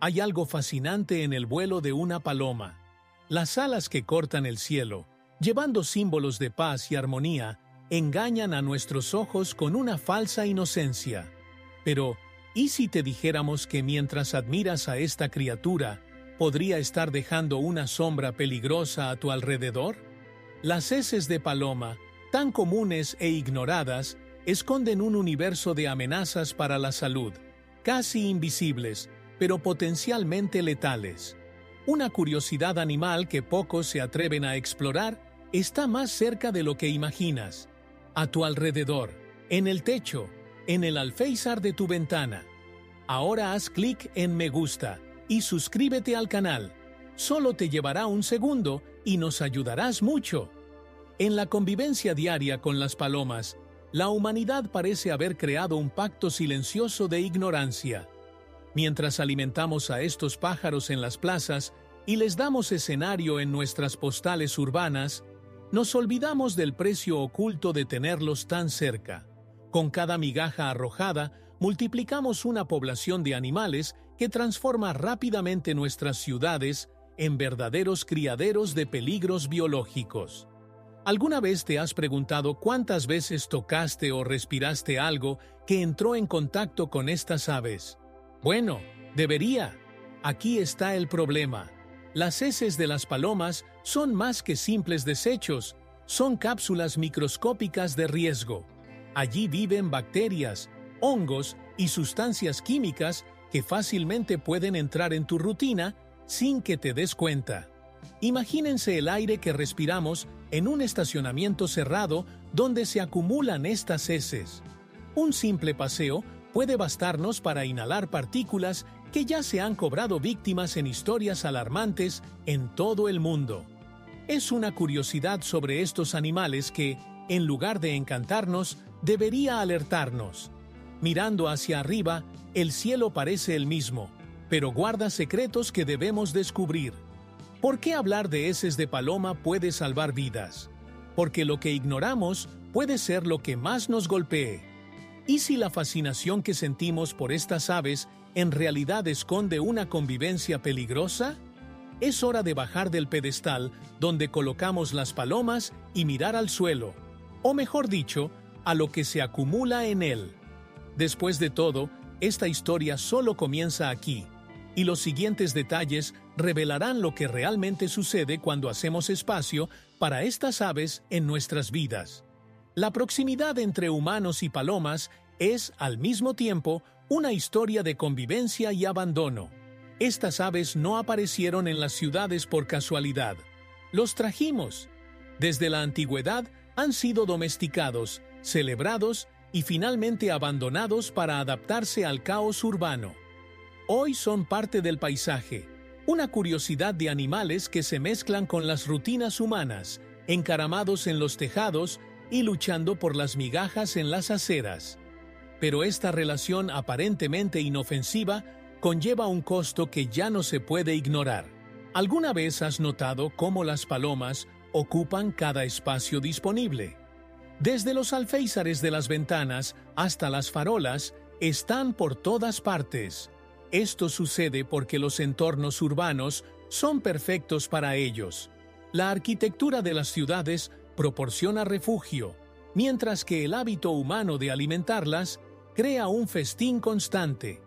Hay algo fascinante en el vuelo de una paloma. Las alas que cortan el cielo, llevando símbolos de paz y armonía, engañan a nuestros ojos con una falsa inocencia. Pero, ¿y si te dijéramos que mientras admiras a esta criatura, podría estar dejando una sombra peligrosa a tu alrededor? Las heces de paloma, tan comunes e ignoradas, esconden un universo de amenazas para la salud, casi invisibles, pero potencialmente letales. Una curiosidad animal que pocos se atreven a explorar está más cerca de lo que imaginas. A tu alrededor, en el techo, en el alféizar de tu ventana. Ahora haz clic en me gusta y suscríbete al canal. Solo te llevará un segundo y nos ayudarás mucho. En la convivencia diaria con las palomas, la humanidad parece haber creado un pacto silencioso de ignorancia. Mientras alimentamos a estos pájaros en las plazas y les damos escenario en nuestras postales urbanas, nos olvidamos del precio oculto de tenerlos tan cerca. Con cada migaja arrojada, multiplicamos una población de animales que transforma rápidamente nuestras ciudades en verdaderos criaderos de peligros biológicos. ¿Alguna vez te has preguntado cuántas veces tocaste o respiraste algo que entró en contacto con estas aves? Bueno, debería. Aquí está el problema. Las heces de las palomas son más que simples desechos, son cápsulas microscópicas de riesgo. Allí viven bacterias, hongos y sustancias químicas que fácilmente pueden entrar en tu rutina sin que te des cuenta. Imagínense el aire que respiramos en un estacionamiento cerrado donde se acumulan estas heces. Un simple paseo puede bastarnos para inhalar partículas que ya se han cobrado víctimas en historias alarmantes en todo el mundo. Es una curiosidad sobre estos animales que, en lugar de encantarnos, debería alertarnos. Mirando hacia arriba, el cielo parece el mismo, pero guarda secretos que debemos descubrir. ¿Por qué hablar de heces de paloma puede salvar vidas? Porque lo que ignoramos puede ser lo que más nos golpee. ¿Y si la fascinación que sentimos por estas aves en realidad esconde una convivencia peligrosa? Es hora de bajar del pedestal donde colocamos las palomas y mirar al suelo, o mejor dicho, a lo que se acumula en él. Después de todo, esta historia solo comienza aquí, y los siguientes detalles revelarán lo que realmente sucede cuando hacemos espacio para estas aves en nuestras vidas. La proximidad entre humanos y palomas es, al mismo tiempo, una historia de convivencia y abandono. Estas aves no aparecieron en las ciudades por casualidad. Los trajimos. Desde la antigüedad han sido domesticados, celebrados y finalmente abandonados para adaptarse al caos urbano. Hoy son parte del paisaje, una curiosidad de animales que se mezclan con las rutinas humanas, encaramados en los tejados y luchando por las migajas en las aceras. Pero esta relación aparentemente inofensiva conlleva un costo que ya no se puede ignorar. ¿Alguna vez has notado cómo las palomas ocupan cada espacio disponible? Desde los alféizares de las ventanas hasta las farolas, están por todas partes. Esto sucede porque los entornos urbanos son perfectos para ellos. La arquitectura de las ciudades proporciona refugio, mientras que el hábito humano de alimentarlas crea un festín constante.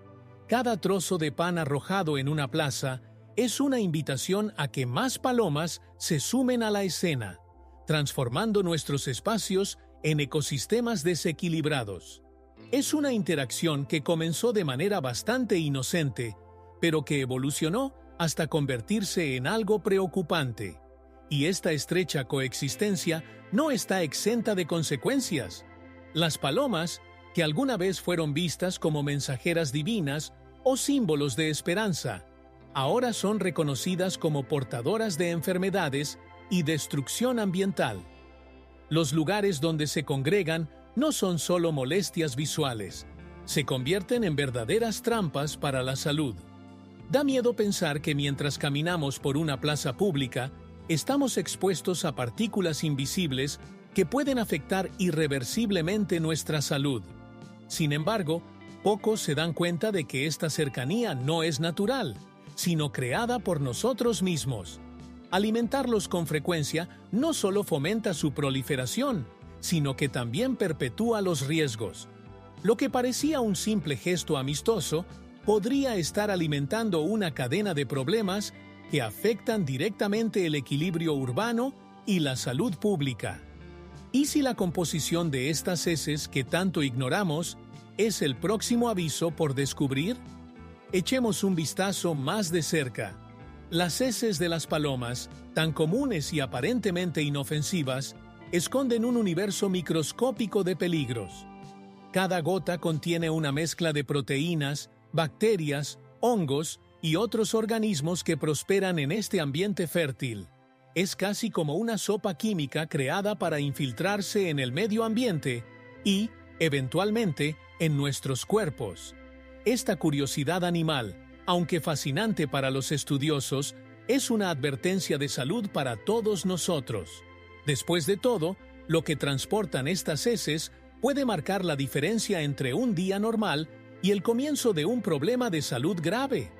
Cada trozo de pan arrojado en una plaza es una invitación a que más palomas se sumen a la escena, transformando nuestros espacios en ecosistemas desequilibrados. Es una interacción que comenzó de manera bastante inocente, pero que evolucionó hasta convertirse en algo preocupante. Y esta estrecha coexistencia no está exenta de consecuencias. Las palomas, que alguna vez fueron vistas como mensajeras divinas o símbolos de esperanza, ahora son reconocidas como portadoras de enfermedades y destrucción ambiental. Los lugares donde se congregan no son solo molestias visuales, se convierten en verdaderas trampas para la salud. Da miedo pensar que mientras caminamos por una plaza pública, estamos expuestos a partículas invisibles que pueden afectar irreversiblemente nuestra salud. Sin embargo, Pocos se dan cuenta de que esta cercanía no es natural, sino creada por nosotros mismos. Alimentarlos con frecuencia no solo fomenta su proliferación, sino que también perpetúa los riesgos. Lo que parecía un simple gesto amistoso podría estar alimentando una cadena de problemas que afectan directamente el equilibrio urbano y la salud pública. ¿Y si la composición de estas heces que tanto ignoramos es el próximo aviso por descubrir? Echemos un vistazo más de cerca. Las heces de las palomas, tan comunes y aparentemente inofensivas, esconden un universo microscópico de peligros. Cada gota contiene una mezcla de proteínas, bacterias, hongos y otros organismos que prosperan en este ambiente fértil. Es casi como una sopa química creada para infiltrarse en el medio ambiente y, eventualmente, en nuestros cuerpos. Esta curiosidad animal, aunque fascinante para los estudiosos, es una advertencia de salud para todos nosotros. Después de todo, lo que transportan estas heces puede marcar la diferencia entre un día normal y el comienzo de un problema de salud grave.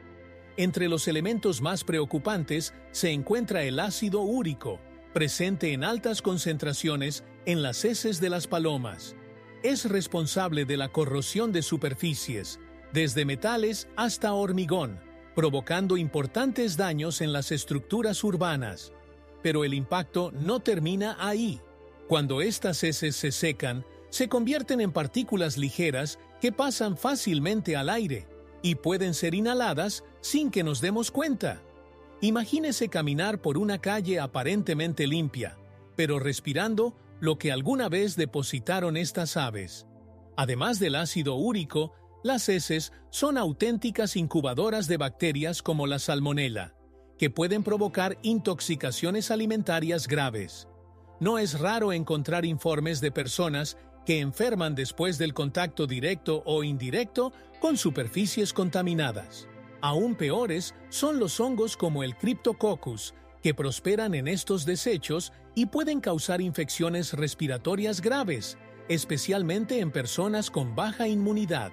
Entre los elementos más preocupantes se encuentra el ácido úrico, presente en altas concentraciones en las heces de las palomas. Es responsable de la corrosión de superficies, desde metales hasta hormigón, provocando importantes daños en las estructuras urbanas. Pero el impacto no termina ahí. Cuando estas heces se secan, se convierten en partículas ligeras que pasan fácilmente al aire y pueden ser inhaladas sin que nos demos cuenta. Imagínese caminar por una calle aparentemente limpia, pero respirando lo que alguna vez depositaron estas aves. Además del ácido úrico, las heces son auténticas incubadoras de bacterias como la salmonela, que pueden provocar intoxicaciones alimentarias graves. No es raro encontrar informes de personas que enferman después del contacto directo o indirecto con superficies contaminadas. Aún peores son los hongos como el Cryptococcus, que prosperan en estos desechos y pueden causar infecciones respiratorias graves, especialmente en personas con baja inmunidad.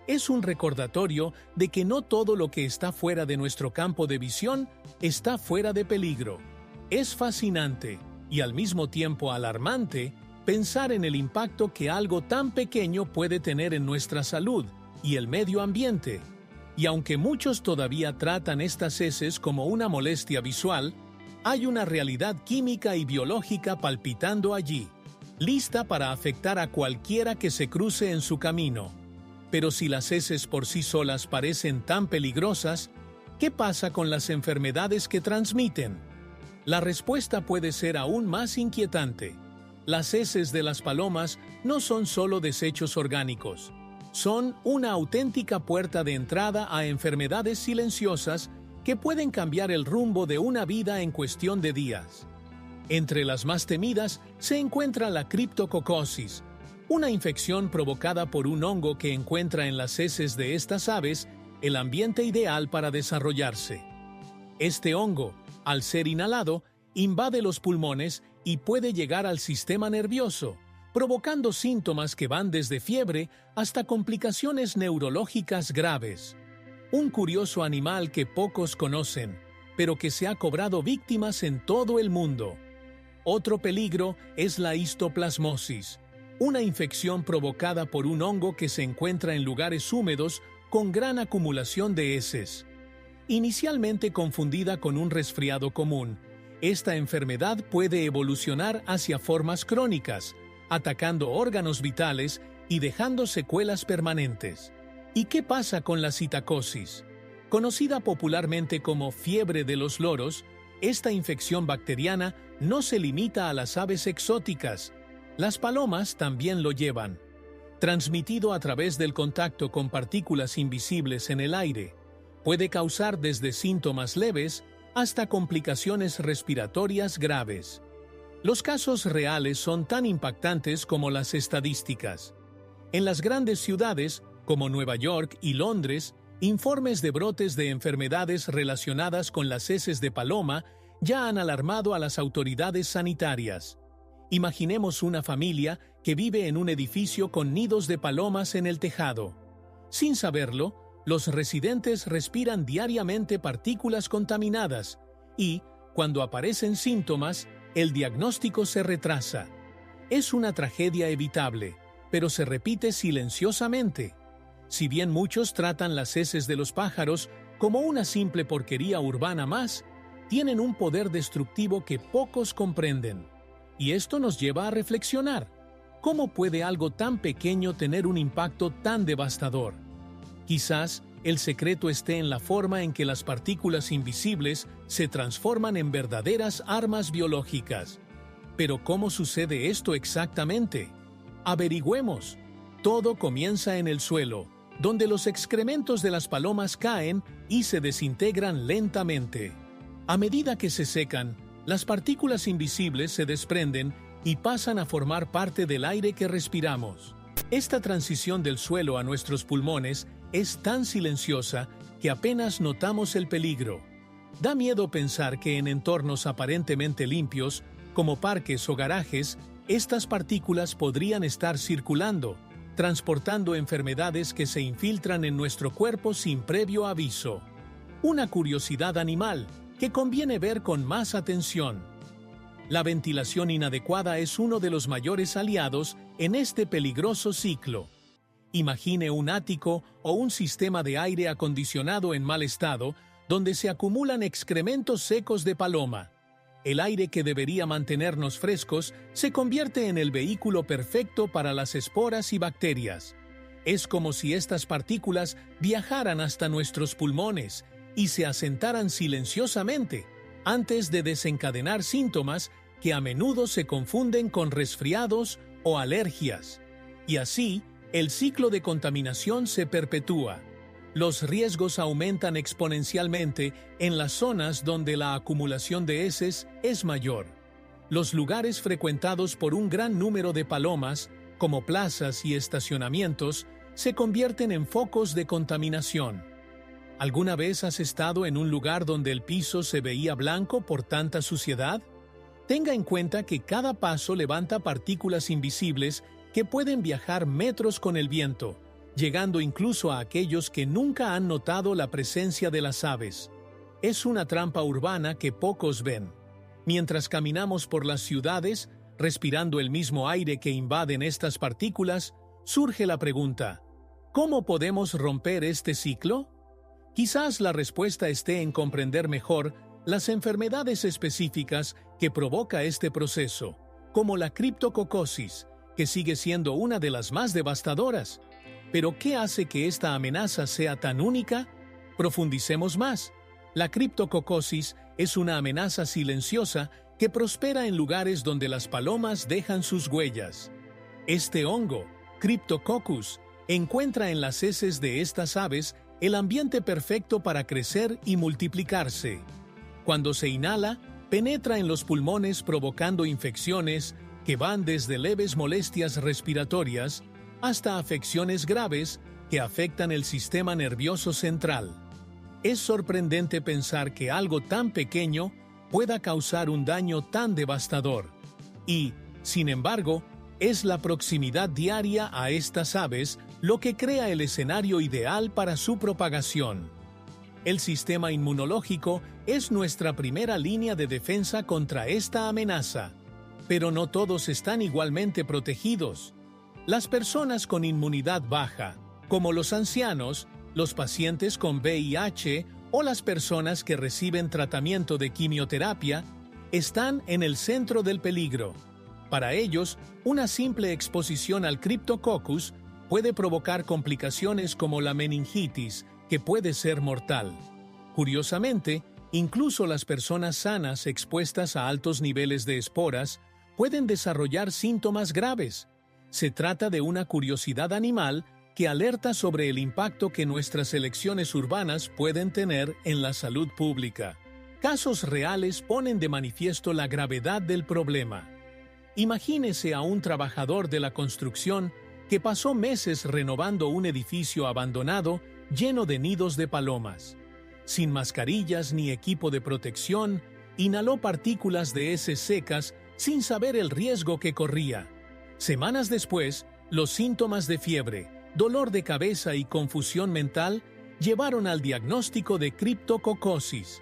Es un recordatorio de que no todo lo que está fuera de nuestro campo de visión está fuera de peligro. Es fascinante y al mismo tiempo alarmante pensar en el impacto que algo tan pequeño puede tener en nuestra salud y el medio ambiente. Y aunque muchos todavía tratan estas heces como una molestia visual, hay una realidad química y biológica palpitando allí, lista para afectar a cualquiera que se cruce en su camino. Pero si las heces por sí solas parecen tan peligrosas, ¿qué pasa con las enfermedades que transmiten? La respuesta puede ser aún más inquietante. Las heces de las palomas no son solo desechos orgánicos. Son una auténtica puerta de entrada a enfermedades silenciosas que pueden cambiar el rumbo de una vida en cuestión de días. Entre las más temidas se encuentra la criptococcosis, una infección provocada por un hongo que encuentra en las heces de estas aves el ambiente ideal para desarrollarse. Este hongo, al ser inhalado, invade los pulmones y puede llegar al sistema nervioso, provocando síntomas que van desde fiebre hasta complicaciones neurológicas graves. Un curioso animal que pocos conocen, pero que se ha cobrado víctimas en todo el mundo. Otro peligro es la histoplasmosis, una infección provocada por un hongo que se encuentra en lugares húmedos con gran acumulación de heces. Inicialmente confundida con un resfriado común, esta enfermedad puede evolucionar hacia formas crónicas, atacando órganos vitales y dejando secuelas permanentes. ¿Y qué pasa con la citacosis? Conocida popularmente como fiebre de los loros, esta infección bacteriana no se limita a las aves exóticas. Las palomas también lo llevan. Transmitido a través del contacto con partículas invisibles en el aire, puede causar desde síntomas leves hasta complicaciones respiratorias graves. Los casos reales son tan impactantes como las estadísticas. En las grandes ciudades, como Nueva York y Londres, informes de brotes de enfermedades relacionadas con las heces de paloma ya han alarmado a las autoridades sanitarias. Imaginemos una familia que vive en un edificio con nidos de palomas en el tejado. Sin saberlo, los residentes respiran diariamente partículas contaminadas y, cuando aparecen síntomas, el diagnóstico se retrasa. Es una tragedia evitable, pero se repite silenciosamente. Si bien muchos tratan las heces de los pájaros como una simple porquería urbana más, tienen un poder destructivo que pocos comprenden. Y esto nos lleva a reflexionar. ¿Cómo puede algo tan pequeño tener un impacto tan devastador? Quizás el secreto esté en la forma en que las partículas invisibles se transforman en verdaderas armas biológicas. Pero ¿cómo sucede esto exactamente? Averigüemos. Todo comienza en el suelo, donde los excrementos de las palomas caen y se desintegran lentamente. A medida que se secan, las partículas invisibles se desprenden y pasan a formar parte del aire que respiramos. Esta transición del suelo a nuestros pulmones es tan silenciosa que apenas notamos el peligro. Da miedo pensar que en entornos aparentemente limpios, como parques o garajes, estas partículas podrían estar circulando, transportando enfermedades que se infiltran en nuestro cuerpo sin previo aviso. Una curiosidad animal que conviene ver con más atención. La ventilación inadecuada es uno de los mayores aliados en este peligroso ciclo. Imagine un ático o un sistema de aire acondicionado en mal estado, donde se acumulan excrementos secos de paloma. El aire que debería mantenernos frescos se convierte en el vehículo perfecto para las esporas y bacterias. Es como si estas partículas viajaran hasta nuestros pulmones y se asentaran silenciosamente antes de desencadenar síntomas que a menudo se confunden con resfriados o alergias. Y así, el ciclo de contaminación se perpetúa. Los riesgos aumentan exponencialmente en las zonas donde la acumulación de heces es mayor. Los lugares frecuentados por un gran número de palomas, como plazas y estacionamientos, se convierten en focos de contaminación. ¿Alguna vez has estado en un lugar donde el piso se veía blanco por tanta suciedad? Tenga en cuenta que cada paso levanta partículas invisibles que pueden viajar metros con el viento, llegando incluso a aquellos que nunca han notado la presencia de las aves. Es una trampa urbana que pocos ven. Mientras caminamos por las ciudades, respirando el mismo aire que invaden estas partículas, surge la pregunta: ¿cómo podemos romper este ciclo? Quizás la respuesta esté en comprender mejor las enfermedades específicas que provoca este proceso, como la criptococosis, que sigue siendo una de las más devastadoras. ¿Pero qué hace que esta amenaza sea tan única? Profundicemos más. La criptococosis es una amenaza silenciosa que prospera en lugares donde las palomas dejan sus huellas. Este hongo, Cryptococcus, encuentra en las heces de estas aves el ambiente perfecto para crecer y multiplicarse. Cuando se inhala, penetra en los pulmones provocando infecciones que van desde leves molestias respiratorias hasta afecciones graves que afectan el sistema nervioso central. Es sorprendente pensar que algo tan pequeño pueda causar un daño tan devastador. Y, sin embargo, es la proximidad diaria a estas aves lo que crea el escenario ideal para su propagación. El sistema inmunológico es nuestra primera línea de defensa contra esta amenaza, pero no todos están igualmente protegidos. Las personas con inmunidad baja, como los ancianos, los pacientes con VIH o las personas que reciben tratamiento de quimioterapia, están en el centro del peligro. Para ellos, una simple exposición al Cryptococcus puede provocar complicaciones como la meningitis, que puede ser mortal. Curiosamente, incluso las personas sanas expuestas a altos niveles de esporas pueden desarrollar síntomas graves. Se trata de una curiosidad animal que alerta sobre el impacto que nuestras elecciones urbanas pueden tener en la salud pública. Casos reales ponen de manifiesto la gravedad del problema. Imagínese a un trabajador de la construcción que pasó meses renovando un edificio abandonado lleno de nidos de palomas. Sin mascarillas ni equipo de protección, inhaló partículas de heces secas sin saber el riesgo que corría. Semanas después, los síntomas de fiebre, dolor de cabeza y confusión mental llevaron al diagnóstico de criptococosis.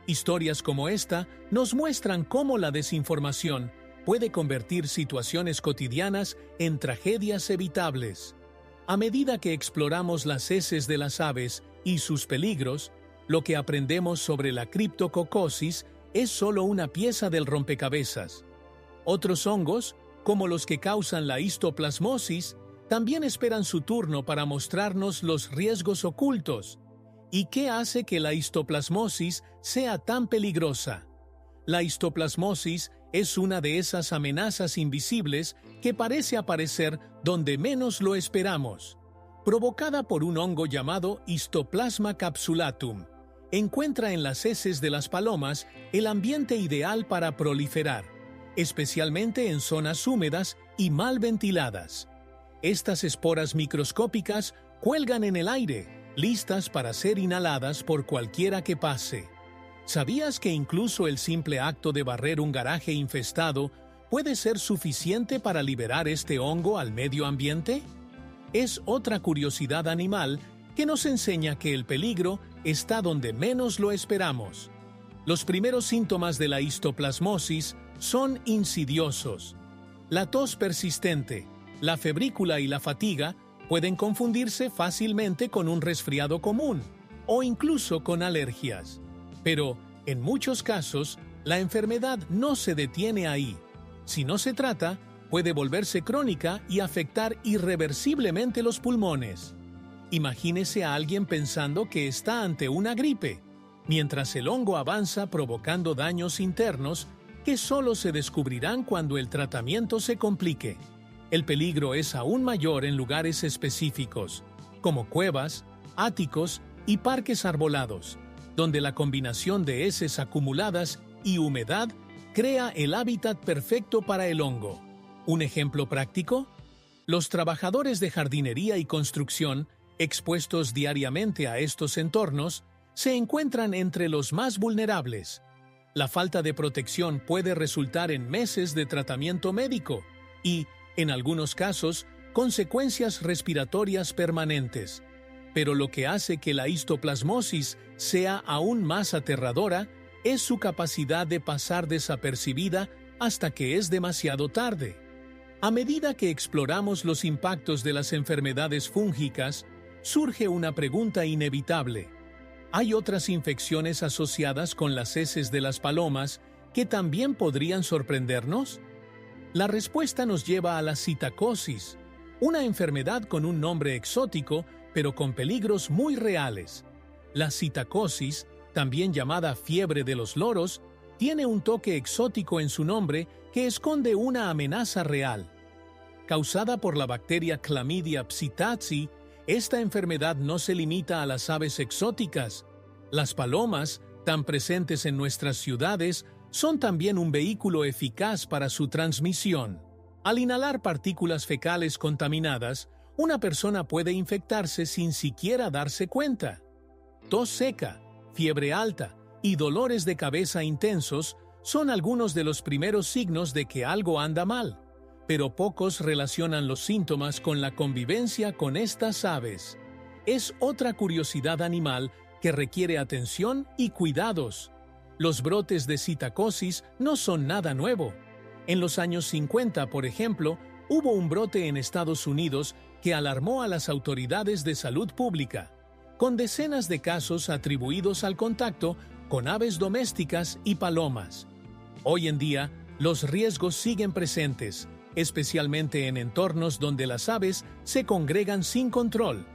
Historias como esta nos muestran cómo la desinformación puede convertir situaciones cotidianas en tragedias evitables. A medida que exploramos las heces de las aves y sus peligros, lo que aprendemos sobre la criptococosis es solo una pieza del rompecabezas. Otros hongos, como los que causan la histoplasmosis, también esperan su turno para mostrarnos los riesgos ocultos. ¿Y qué hace que la histoplasmosis sea tan peligrosa? La histoplasmosis es una de esas amenazas invisibles que parece aparecer donde menos lo esperamos. Provocada por un hongo llamado Histoplasma capsulatum, encuentra en las heces de las palomas el ambiente ideal para proliferar, especialmente en zonas húmedas y mal ventiladas. Estas esporas microscópicas cuelgan en el aire, listas para ser inhaladas por cualquiera que pase. ¿Sabías que incluso el simple acto de barrer un garaje infestado puede ser suficiente para liberar este hongo al medio ambiente? Es otra curiosidad animal que nos enseña que el peligro está donde menos lo esperamos. Los primeros síntomas de la histoplasmosis son insidiosos. La tos persistente, la febrícula y la fatiga pueden confundirse fácilmente con un resfriado común o incluso con alergias. Pero, en muchos casos, la enfermedad no se detiene ahí. Si no se trata, puede volverse crónica y afectar irreversiblemente los pulmones. Imagínese a alguien pensando que está ante una gripe, mientras el hongo avanza provocando daños internos que solo se descubrirán cuando el tratamiento se complique. El peligro es aún mayor en lugares específicos, como cuevas, áticos y parques arbolados, donde la combinación de heces acumuladas y humedad crea el hábitat perfecto para el hongo. ¿Un ejemplo práctico? Los trabajadores de jardinería y construcción, expuestos diariamente a estos entornos, se encuentran entre los más vulnerables. La falta de protección puede resultar en meses de tratamiento médico y, en algunos casos, consecuencias respiratorias permanentes. Pero lo que hace que la histoplasmosis sea aún más aterradora es su capacidad de pasar desapercibida hasta que es demasiado tarde. A medida que exploramos los impactos de las enfermedades fúngicas, surge una pregunta inevitable. ¿Hay otras infecciones asociadas con las heces de las palomas que también podrían sorprendernos? La respuesta nos lleva a la citacosis, una enfermedad con un nombre exótico, pero con peligros muy reales. La citacosis, también llamada fiebre de los loros, tiene un toque exótico en su nombre que esconde una amenaza real. Causada por la bacteria Chlamydia psittaci, esta enfermedad no se limita a las aves exóticas. Las palomas, tan presentes en nuestras ciudades, son también un vehículo eficaz para su transmisión. Al inhalar partículas fecales contaminadas, una persona puede infectarse sin siquiera darse cuenta. Tos seca, fiebre alta y dolores de cabeza intensos son algunos de los primeros signos de que algo anda mal, pero pocos relacionan los síntomas con la convivencia con estas aves. Es otra curiosidad animal que requiere atención y cuidados. Los brotes de citacosis no son nada nuevo. En los años 50, por ejemplo, hubo un brote en Estados Unidos que alarmó a las autoridades de salud pública, con decenas de casos atribuidos al contacto con aves domésticas y palomas. Hoy en día, los riesgos siguen presentes, especialmente en entornos donde las aves se congregan sin control.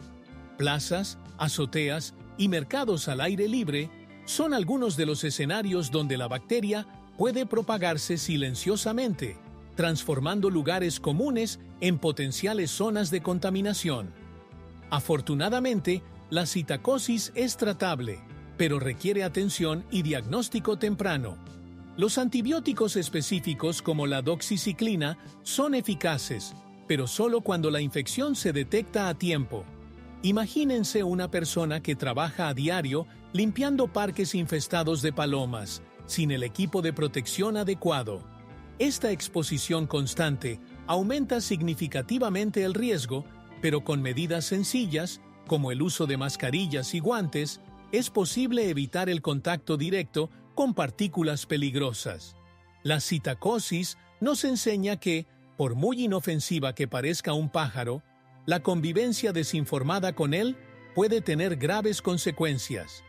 Plazas, azoteas y mercados al aire libre son algunos de los escenarios donde la bacteria puede propagarse silenciosamente, transformando lugares comunes en potenciales zonas de contaminación. Afortunadamente, la citacosis es tratable, pero requiere atención y diagnóstico temprano. Los antibióticos específicos como la doxiciclina son eficaces, pero solo cuando la infección se detecta a tiempo. Imagínense una persona que trabaja a diario limpiando parques infestados de palomas, sin el equipo de protección adecuado. Esta exposición constante aumenta significativamente el riesgo pero con medidas sencillas, como el uso de mascarillas y guantes, es posible evitar el contacto directo con partículas peligrosas. La citacosis nos enseña que, por muy inofensiva que parezca un pájaro, la convivencia desinformada con él puede tener graves consecuencias.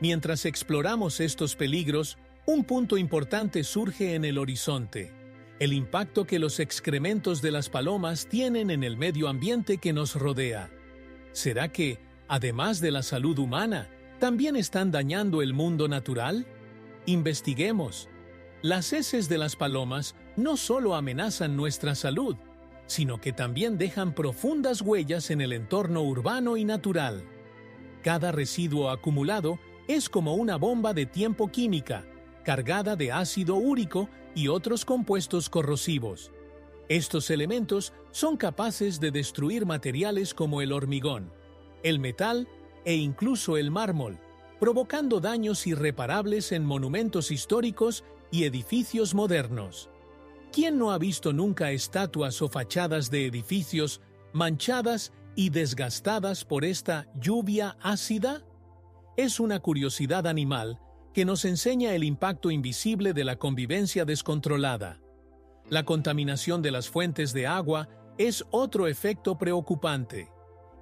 Mientras exploramos estos peligros, un punto importante surge en el horizonte: el impacto que los excrementos de las palomas tienen en el medio ambiente que nos rodea. ¿Será que, además de la salud humana, también están dañando el mundo natural? Investiguemos. Las heces de las palomas no solo amenazan nuestra salud, sino que también dejan profundas huellas en el entorno urbano y natural. Cada residuo acumulado es como una bomba de tiempo química, cargada de ácido úrico y otros compuestos corrosivos. Estos elementos son capaces de destruir materiales como el hormigón, el metal e incluso el mármol, provocando daños irreparables en monumentos históricos y edificios modernos. ¿Quién no ha visto nunca estatuas o fachadas de edificios manchadas y desgastadas por esta lluvia ácida? Es una curiosidad animal que nos enseña el impacto invisible de la convivencia descontrolada. La contaminación de las fuentes de agua es otro efecto preocupante.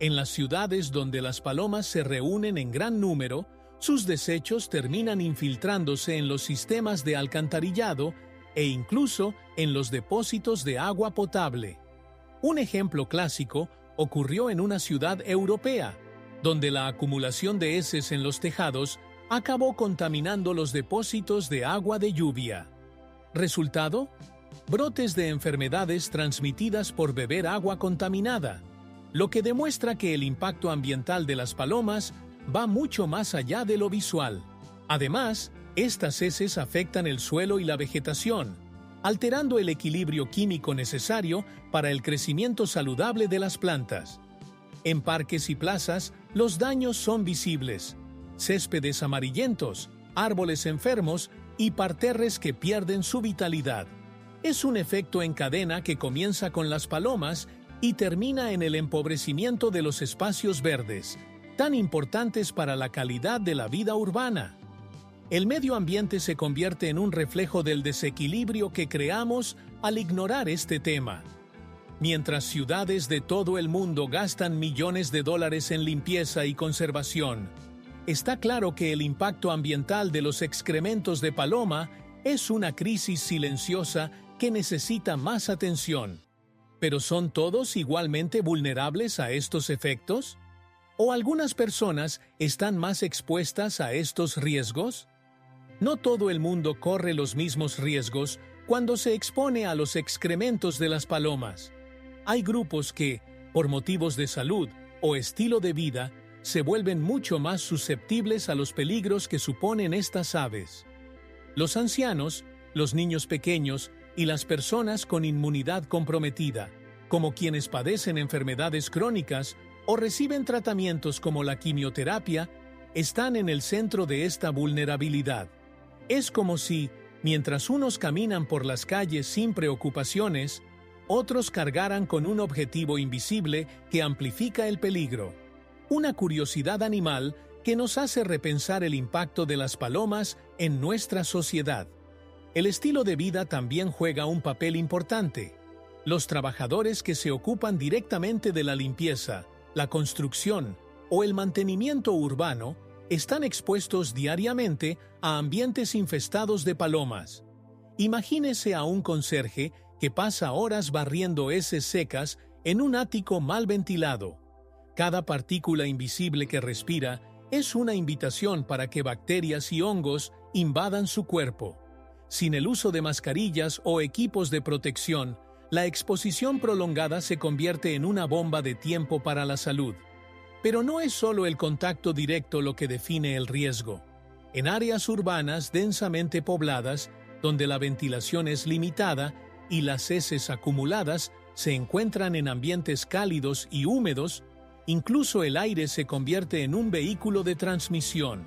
En las ciudades donde las palomas se reúnen en gran número, sus desechos terminan infiltrándose en los sistemas de alcantarillado e incluso en los depósitos de agua potable. Un ejemplo clásico ocurrió en una ciudad europea, donde la acumulación de heces en los tejados acabó contaminando los depósitos de agua de lluvia. ¿Resultado? Brotes de enfermedades transmitidas por beber agua contaminada, lo que demuestra que el impacto ambiental de las palomas va mucho más allá de lo visual. Además, estas heces afectan el suelo y la vegetación, alterando el equilibrio químico necesario para el crecimiento saludable de las plantas. En parques y plazas, los daños son visibles: céspedes amarillentos, árboles enfermos y parterres que pierden su vitalidad. Es un efecto en cadena que comienza con las palomas y termina en el empobrecimiento de los espacios verdes, tan importantes para la calidad de la vida urbana. El medio ambiente se convierte en un reflejo del desequilibrio que creamos al ignorar este tema. Mientras ciudades de todo el mundo gastan millones de dólares en limpieza y conservación, está claro que el impacto ambiental de los excrementos de paloma es una crisis silenciosa que necesita más atención. ¿Pero son todos igualmente vulnerables a estos efectos? ¿O algunas personas están más expuestas a estos riesgos? No todo el mundo corre los mismos riesgos cuando se expone a los excrementos de las palomas. Hay grupos que, por motivos de salud o estilo de vida, se vuelven mucho más susceptibles a los peligros que suponen estas aves. Los ancianos, los niños pequeños y las personas con inmunidad comprometida, como quienes padecen enfermedades crónicas o reciben tratamientos como la quimioterapia, están en el centro de esta vulnerabilidad. Es como si, mientras unos caminan por las calles sin preocupaciones, otros cargaran con un objetivo invisible que amplifica el peligro. Una curiosidad animal que nos hace repensar el impacto de las palomas en nuestra sociedad. El estilo de vida también juega un papel importante. Los trabajadores que se ocupan directamente de la limpieza, la construcción o el mantenimiento urbano están expuestos diariamente a ambientes infestados de palomas. Imagínese a un conserje que pasa horas barriendo heces secas en un ático mal ventilado. Cada partícula invisible que respira es una invitación para que bacterias y hongos invadan su cuerpo. Sin el uso de mascarillas o equipos de protección, la exposición prolongada se convierte en una bomba de tiempo para la salud. Pero no es solo el contacto directo lo que define el riesgo. En áreas urbanas densamente pobladas, donde la ventilación es limitada y las heces acumuladas se encuentran en ambientes cálidos y húmedos, incluso el aire se convierte en un vehículo de transmisión.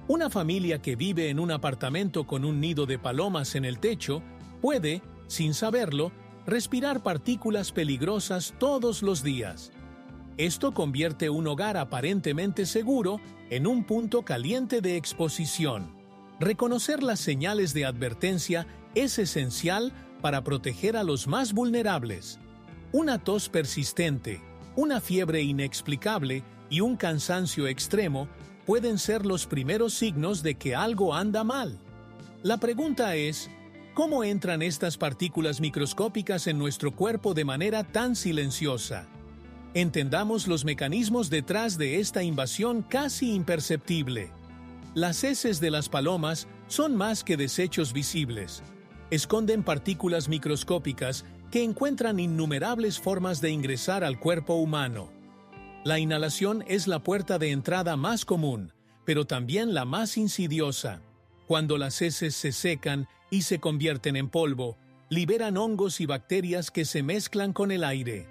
Una familia que vive en un apartamento con un nido de palomas en el techo puede, sin saberlo, respirar partículas peligrosas todos los días. Esto convierte un hogar aparentemente seguro en un punto caliente de exposición. Reconocer las señales de advertencia es esencial para proteger a los más vulnerables. Una tos persistente, una fiebre inexplicable y un cansancio extremo pueden ser los primeros signos de que algo anda mal. La pregunta es, ¿cómo entran estas partículas microscópicas en nuestro cuerpo de manera tan silenciosa? Entendamos los mecanismos detrás de esta invasión casi imperceptible. Las heces de las palomas son más que desechos visibles. Esconden partículas microscópicas que encuentran innumerables formas de ingresar al cuerpo humano. La inhalación es la puerta de entrada más común, pero también la más insidiosa. Cuando las heces se secan y se convierten en polvo, liberan hongos y bacterias que se mezclan con el aire.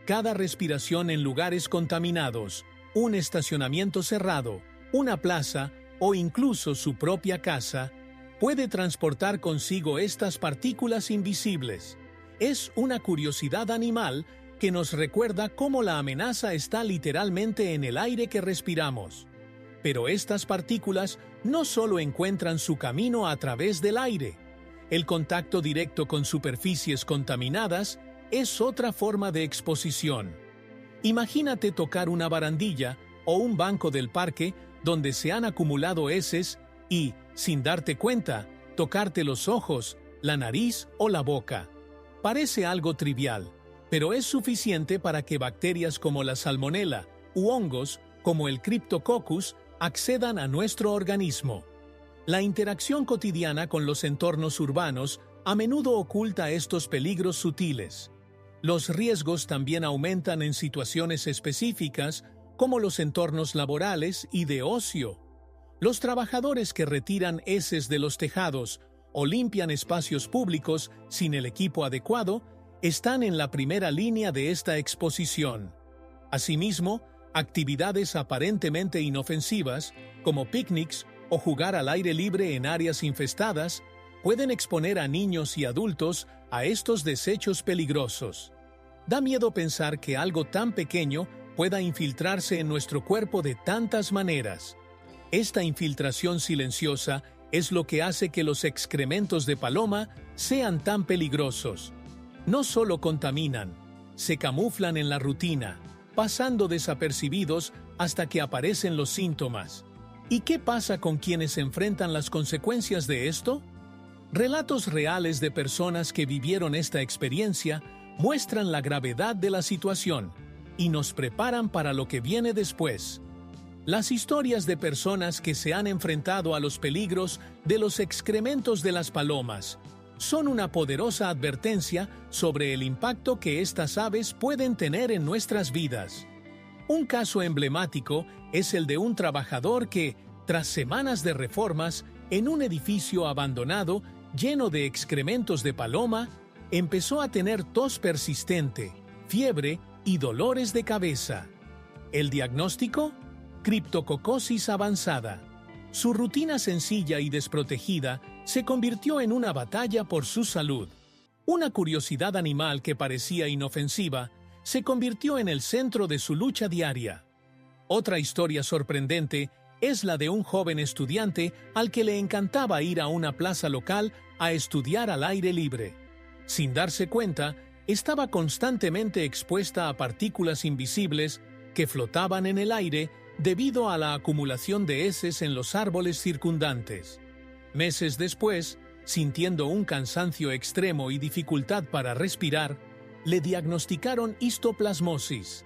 Cada respiración en lugares contaminados, un estacionamiento cerrado, una plaza o incluso su propia casa, puede transportar consigo estas partículas invisibles. Es una curiosidad animal que nos recuerda cómo la amenaza está literalmente en el aire que respiramos. Pero estas partículas no solo encuentran su camino a través del aire. El contacto directo con superficies contaminadas es otra forma de exposición. Imagínate tocar una barandilla o un banco del parque donde se han acumulado heces y, sin darte cuenta, tocarte los ojos, la nariz o la boca. Parece algo trivial, pero es suficiente para que bacterias como la salmonela u hongos como el Cryptococcus accedan a nuestro organismo. La interacción cotidiana con los entornos urbanos a menudo oculta estos peligros sutiles. Los riesgos también aumentan en situaciones específicas, como los entornos laborales y de ocio. Los trabajadores que retiran heces de los tejados o limpian espacios públicos sin el equipo adecuado están en la primera línea de esta exposición. Asimismo, actividades aparentemente inofensivas, como picnics o jugar al aire libre en áreas infestadas, pueden exponer a niños y adultos a estos desechos peligrosos. Da miedo pensar que algo tan pequeño pueda infiltrarse en nuestro cuerpo de tantas maneras. Esta infiltración silenciosa es lo que hace que los excrementos de paloma sean tan peligrosos. No solo contaminan, se camuflan en la rutina, pasando desapercibidos hasta que aparecen los síntomas. ¿Y qué pasa con quienes enfrentan las consecuencias de esto? Relatos reales de personas que vivieron esta experiencia muestran la gravedad de la situación y nos preparan para lo que viene después. Las historias de personas que se han enfrentado a los peligros de los excrementos de las palomas son una poderosa advertencia sobre el impacto que estas aves pueden tener en nuestras vidas. Un caso emblemático es el de un trabajador que, tras semanas de reformas, en un edificio abandonado lleno de excrementos de paloma, empezó a tener tos persistente, fiebre y dolores de cabeza. ¿El diagnóstico? Criptococcosis avanzada. Su rutina sencilla y desprotegida se convirtió en una batalla por su salud. Una curiosidad animal que parecía inofensiva se convirtió en el centro de su lucha diaria. Otra historia sorprendente es la de un joven estudiante al que le encantaba ir a una plaza local a estudiar al aire libre. Sin darse cuenta, estaba constantemente expuesta a partículas invisibles que flotaban en el aire debido a la acumulación de heces en los árboles circundantes. Meses después, sintiendo un cansancio extremo y dificultad para respirar, le diagnosticaron histoplasmosis.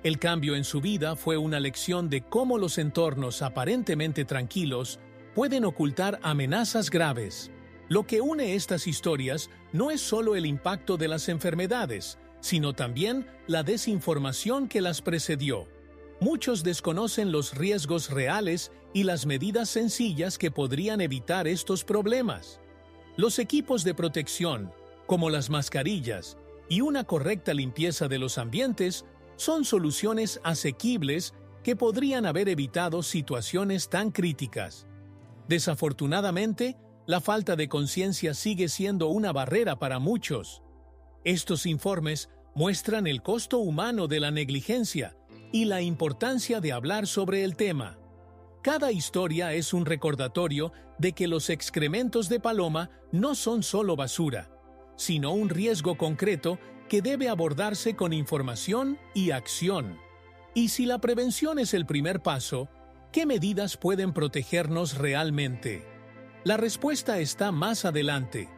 El cambio en su vida fue una lección de cómo los entornos aparentemente tranquilos pueden ocultar amenazas graves. Lo que une estas historias no es solo el impacto de las enfermedades, sino también la desinformación que las precedió. Muchos desconocen los riesgos reales y las medidas sencillas que podrían evitar estos problemas. Los equipos de protección, como las mascarillas y una correcta limpieza de los ambientes, son soluciones asequibles que podrían haber evitado situaciones tan críticas. Desafortunadamente, la falta de conciencia sigue siendo una barrera para muchos. Estos informes muestran el costo humano de la negligencia y la importancia de hablar sobre el tema. Cada historia es un recordatorio de que los excrementos de paloma no son solo basura, sino un riesgo concreto que debe abordarse con información y acción. Y si la prevención es el primer paso, ¿qué medidas pueden protegernos realmente? La respuesta está más adelante.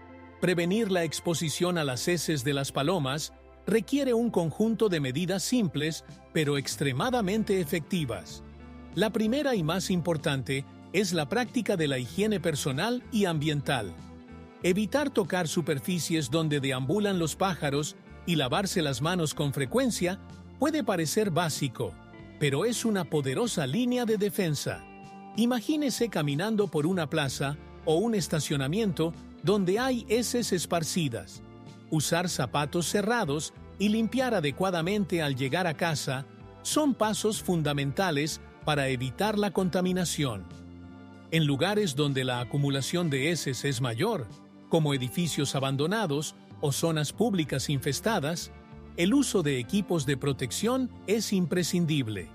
Prevenir la exposición a las heces de las palomas requiere un conjunto de medidas simples, pero extremadamente efectivas. La primera y más importante es la práctica de la higiene personal y ambiental. Evitar tocar superficies donde deambulan los pájaros y lavarse las manos con frecuencia puede parecer básico, pero es una poderosa línea de defensa. Imagínese caminando por una plaza o un estacionamiento donde hay heces esparcidas. Usar zapatos cerrados y limpiar adecuadamente al llegar a casa son pasos fundamentales para evitar la contaminación. En lugares donde la acumulación de heces es mayor, como edificios abandonados o zonas públicas infestadas, el uso de equipos de protección es imprescindible.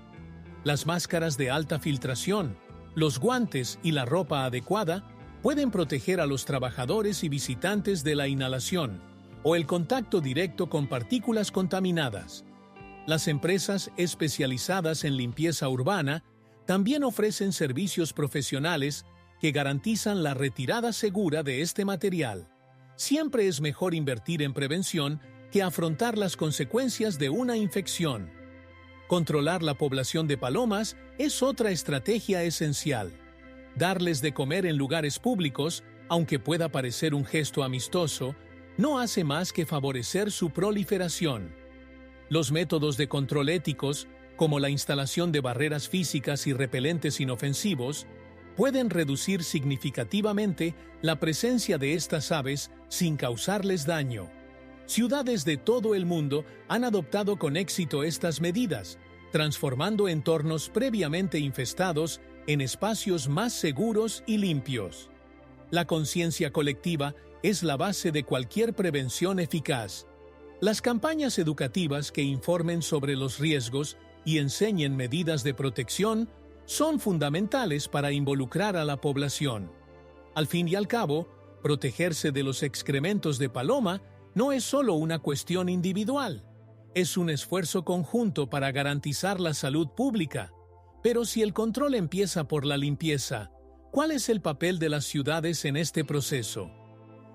Las máscaras de alta filtración, los guantes y la ropa adecuada pueden proteger a los trabajadores y visitantes de la inhalación o el contacto directo con partículas contaminadas. Las empresas especializadas en limpieza urbana también ofrecen servicios profesionales que garantizan la retirada segura de este material. Siempre es mejor invertir en prevención que afrontar las consecuencias de una infección. Controlar la población de palomas es otra estrategia esencial. Darles de comer en lugares públicos, aunque pueda parecer un gesto amistoso, no hace más que favorecer su proliferación. Los métodos de control éticos, como la instalación de barreras físicas y repelentes inofensivos, pueden reducir significativamente la presencia de estas aves sin causarles daño. Ciudades de todo el mundo han adoptado con éxito estas medidas, transformando entornos previamente infestados en espacios más seguros y limpios. La conciencia colectiva es la base de cualquier prevención eficaz. Las campañas educativas que informen sobre los riesgos y enseñen medidas de protección son fundamentales para involucrar a la población. Al fin y al cabo, protegerse de los excrementos de paloma no es solo una cuestión individual, es un esfuerzo conjunto para garantizar la salud pública. Pero si el control empieza por la limpieza, ¿cuál es el papel de las ciudades en este proceso?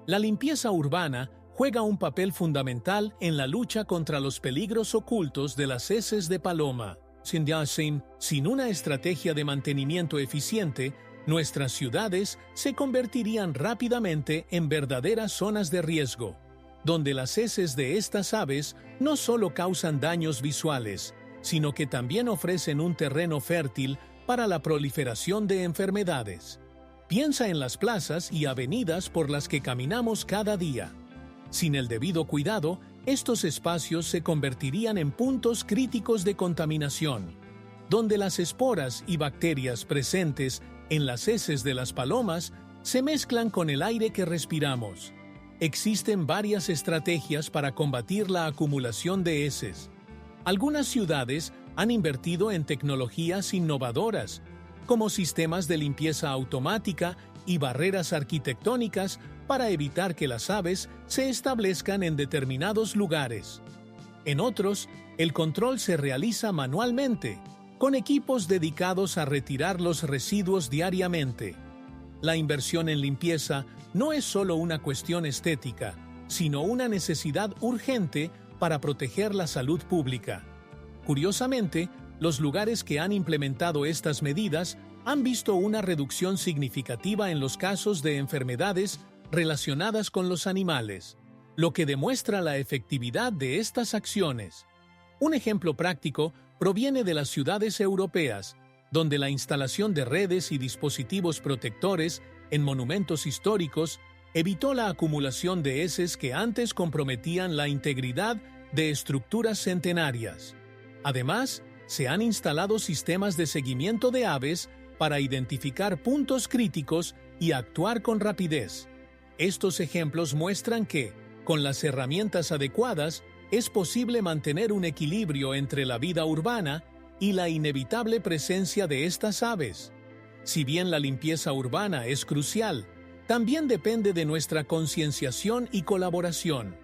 La limpieza urbana juega un papel fundamental en la lucha contra los peligros ocultos de las heces de paloma. Sin una estrategia de mantenimiento eficiente, nuestras ciudades se convertirían rápidamente en verdaderas zonas de riesgo, donde las heces de estas aves no solo causan daños visuales, sino que también ofrecen un terreno fértil para la proliferación de enfermedades. Piensa en las plazas y avenidas por las que caminamos cada día. Sin el debido cuidado, estos espacios se convertirían en puntos críticos de contaminación, donde las esporas y bacterias presentes en las heces de las palomas se mezclan con el aire que respiramos. Existen varias estrategias para combatir la acumulación de heces. Algunas ciudades han invertido en tecnologías innovadoras, como sistemas de limpieza automática y barreras arquitectónicas para evitar que las aves se establezcan en determinados lugares. En otros, el control se realiza manualmente, con equipos dedicados a retirar los residuos diariamente. La inversión en limpieza no es solo una cuestión estética, sino una necesidad urgente para proteger la salud pública. Curiosamente, los lugares que han implementado estas medidas han visto una reducción significativa en los casos de enfermedades relacionadas con los animales, lo que demuestra la efectividad de estas acciones. Un ejemplo práctico proviene de las ciudades europeas, donde la instalación de redes y dispositivos protectores en monumentos históricos evitó la acumulación de heces que antes comprometían la integridad de estructuras centenarias. Además, se han instalado sistemas de seguimiento de aves para identificar puntos críticos y actuar con rapidez. Estos ejemplos muestran que, con las herramientas adecuadas, es posible mantener un equilibrio entre la vida urbana y la inevitable presencia de estas aves. Si bien la limpieza urbana es crucial, también depende de nuestra concienciación y colaboración.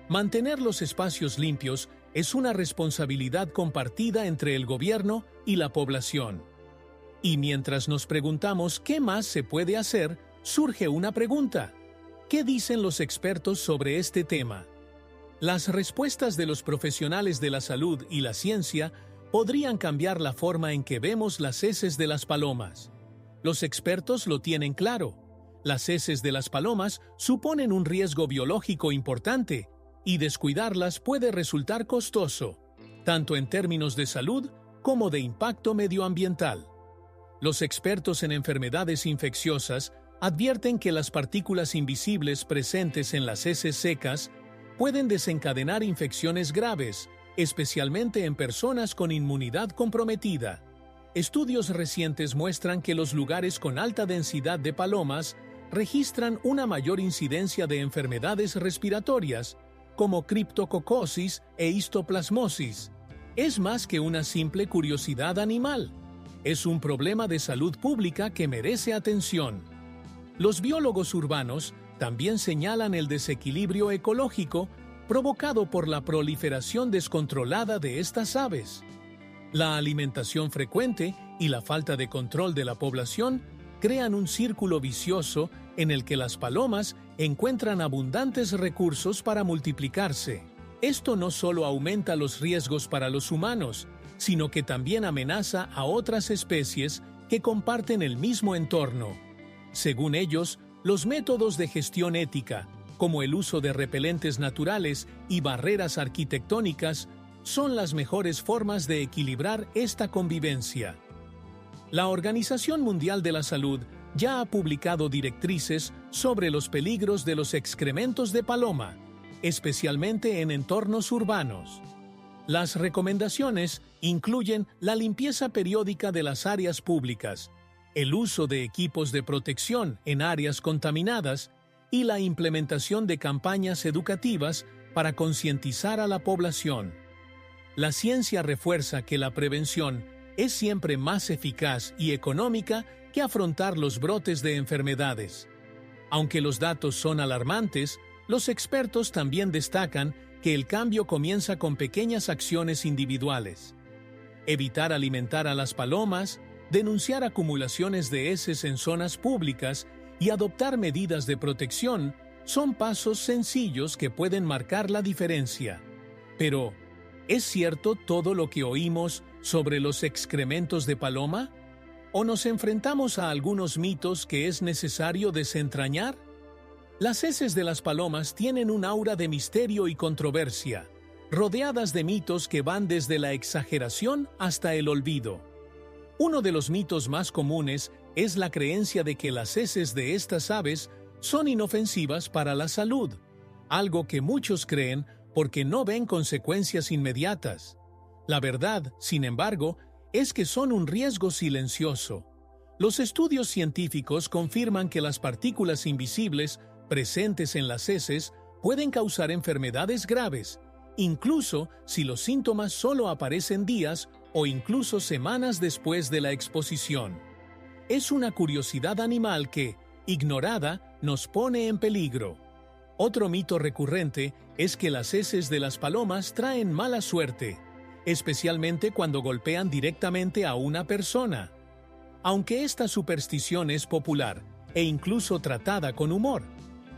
Mantener los espacios limpios es una responsabilidad compartida entre el gobierno y la población. Y mientras nos preguntamos qué más se puede hacer, surge una pregunta. ¿Qué dicen los expertos sobre este tema? Las respuestas de los profesionales de la salud y la ciencia podrían cambiar la forma en que vemos las heces de las palomas. Los expertos lo tienen claro. Las heces de las palomas suponen un riesgo biológico importante y descuidarlas puede resultar costoso, tanto en términos de salud como de impacto medioambiental. Los expertos en enfermedades infecciosas advierten que las partículas invisibles presentes en las heces secas pueden desencadenar infecciones graves, especialmente en personas con inmunidad comprometida. Estudios recientes muestran que los lugares con alta densidad de palomas registran una mayor incidencia de enfermedades respiratorias, como criptococosis e histoplasmosis. Es más que una simple curiosidad animal. Es un problema de salud pública que merece atención. Los biólogos urbanos también señalan el desequilibrio ecológico provocado por la proliferación descontrolada de estas aves. La alimentación frecuente y la falta de control de la población crean un círculo vicioso en el que las palomas encuentran abundantes recursos para multiplicarse. Esto no solo aumenta los riesgos para los humanos, sino que también amenaza a otras especies que comparten el mismo entorno. Según ellos, los métodos de gestión ética, como el uso de repelentes naturales y barreras arquitectónicas, son las mejores formas de equilibrar esta convivencia. La Organización Mundial de la Salud ya ha publicado directrices sobre los peligros de los excrementos de paloma, especialmente en entornos urbanos. Las recomendaciones incluyen la limpieza periódica de las áreas públicas, el uso de equipos de protección en áreas contaminadas y la implementación de campañas educativas para concientizar a la población. La ciencia refuerza que la prevención es siempre más eficaz y económica que afrontar los brotes de enfermedades. Aunque los datos son alarmantes, los expertos también destacan que el cambio comienza con pequeñas acciones individuales. Evitar alimentar a las palomas, denunciar acumulaciones de heces en zonas públicas y adoptar medidas de protección son pasos sencillos que pueden marcar la diferencia. Pero, ¿es cierto todo lo que oímos sobre los excrementos de paloma? ¿O nos enfrentamos a algunos mitos que es necesario desentrañar? Las heces de las palomas tienen un aura de misterio y controversia, rodeadas de mitos que van desde la exageración hasta el olvido. Uno de los mitos más comunes es la creencia de que las heces de estas aves son inofensivas para la salud, algo que muchos creen porque no ven consecuencias inmediatas. La verdad, sin embargo, es que son un riesgo silencioso. Los estudios científicos confirman que las partículas invisibles presentes en las heces pueden causar enfermedades graves, incluso si los síntomas solo aparecen días o incluso semanas después de la exposición. Es una curiosidad animal que, ignorada, nos pone en peligro. Otro mito recurrente es que las heces de las palomas traen mala suerte, especialmente cuando golpean directamente a una persona. Aunque esta superstición es popular e incluso tratada con humor,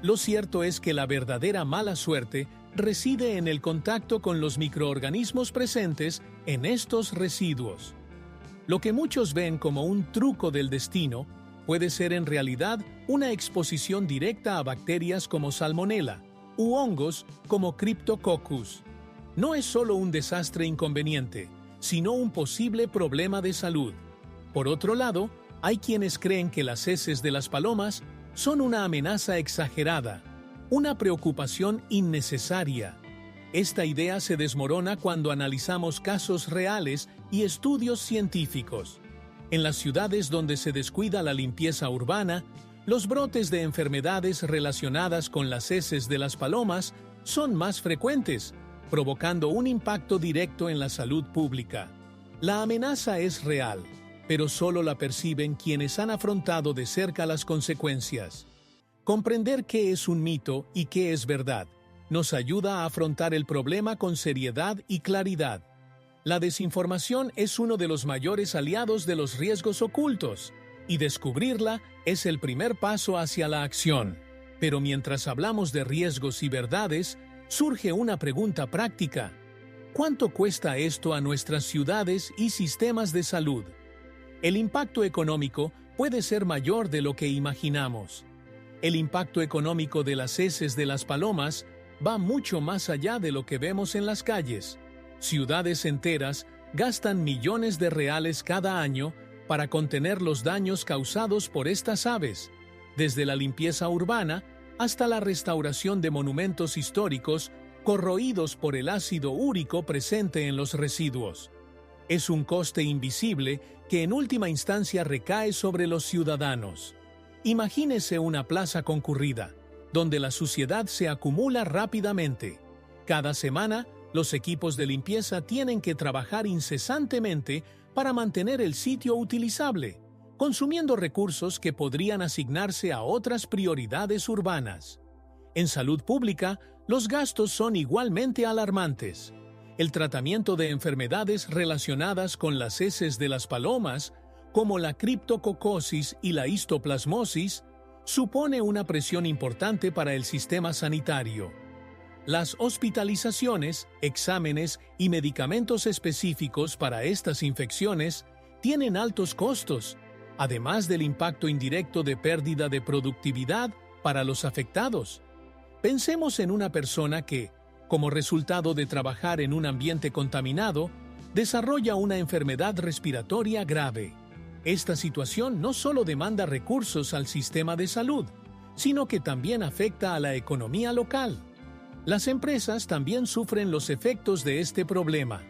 lo cierto es que la verdadera mala suerte reside en el contacto con los microorganismos presentes en estos residuos. Lo que muchos ven como un truco del destino puede ser en realidad una exposición directa a bacterias como Salmonella u hongos como Cryptococcus. No es solo un desastre inconveniente, sino un posible problema de salud. Por otro lado, hay quienes creen que las heces de las palomas son una amenaza exagerada, una preocupación innecesaria. Esta idea se desmorona cuando analizamos casos reales y estudios científicos. En las ciudades donde se descuida la limpieza urbana, los brotes de enfermedades relacionadas con las heces de las palomas son más frecuentes, provocando un impacto directo en la salud pública. La amenaza es real, pero solo la perciben quienes han afrontado de cerca las consecuencias. Comprender qué es un mito y qué es verdad nos ayuda a afrontar el problema con seriedad y claridad. La desinformación es uno de los mayores aliados de los riesgos ocultos, y descubrirla es el primer paso hacia la acción. Pero mientras hablamos de riesgos y verdades, surge una pregunta práctica. ¿Cuánto cuesta esto a nuestras ciudades y sistemas de salud? El impacto económico puede ser mayor de lo que imaginamos. El impacto económico de las heces de las palomas va mucho más allá de lo que vemos en las calles. Ciudades enteras gastan millones de reales cada año para contener los daños causados por estas aves, desde la limpieza urbana hasta la restauración de monumentos históricos corroídos por el ácido úrico presente en los residuos. Es un coste invisible que en última instancia recae sobre los ciudadanos. Imagínese una plaza concurrida, donde la suciedad se acumula rápidamente. Cada semana, los equipos de limpieza tienen que trabajar incesantemente para mantener el sitio utilizable, consumiendo recursos que podrían asignarse a otras prioridades urbanas. En salud pública, los gastos son igualmente alarmantes. El tratamiento de enfermedades relacionadas con las heces de las palomas, como la criptococosis y la histoplasmosis, supone una presión importante para el sistema sanitario. Las hospitalizaciones, exámenes y medicamentos específicos para estas infecciones tienen altos costos, además del impacto indirecto de pérdida de productividad para los afectados. Pensemos en una persona que, como resultado de trabajar en un ambiente contaminado, desarrolla una enfermedad respiratoria grave. Esta situación no solo demanda recursos al sistema de salud, sino que también afecta a la economía local. Las empresas también sufren los efectos de este problema.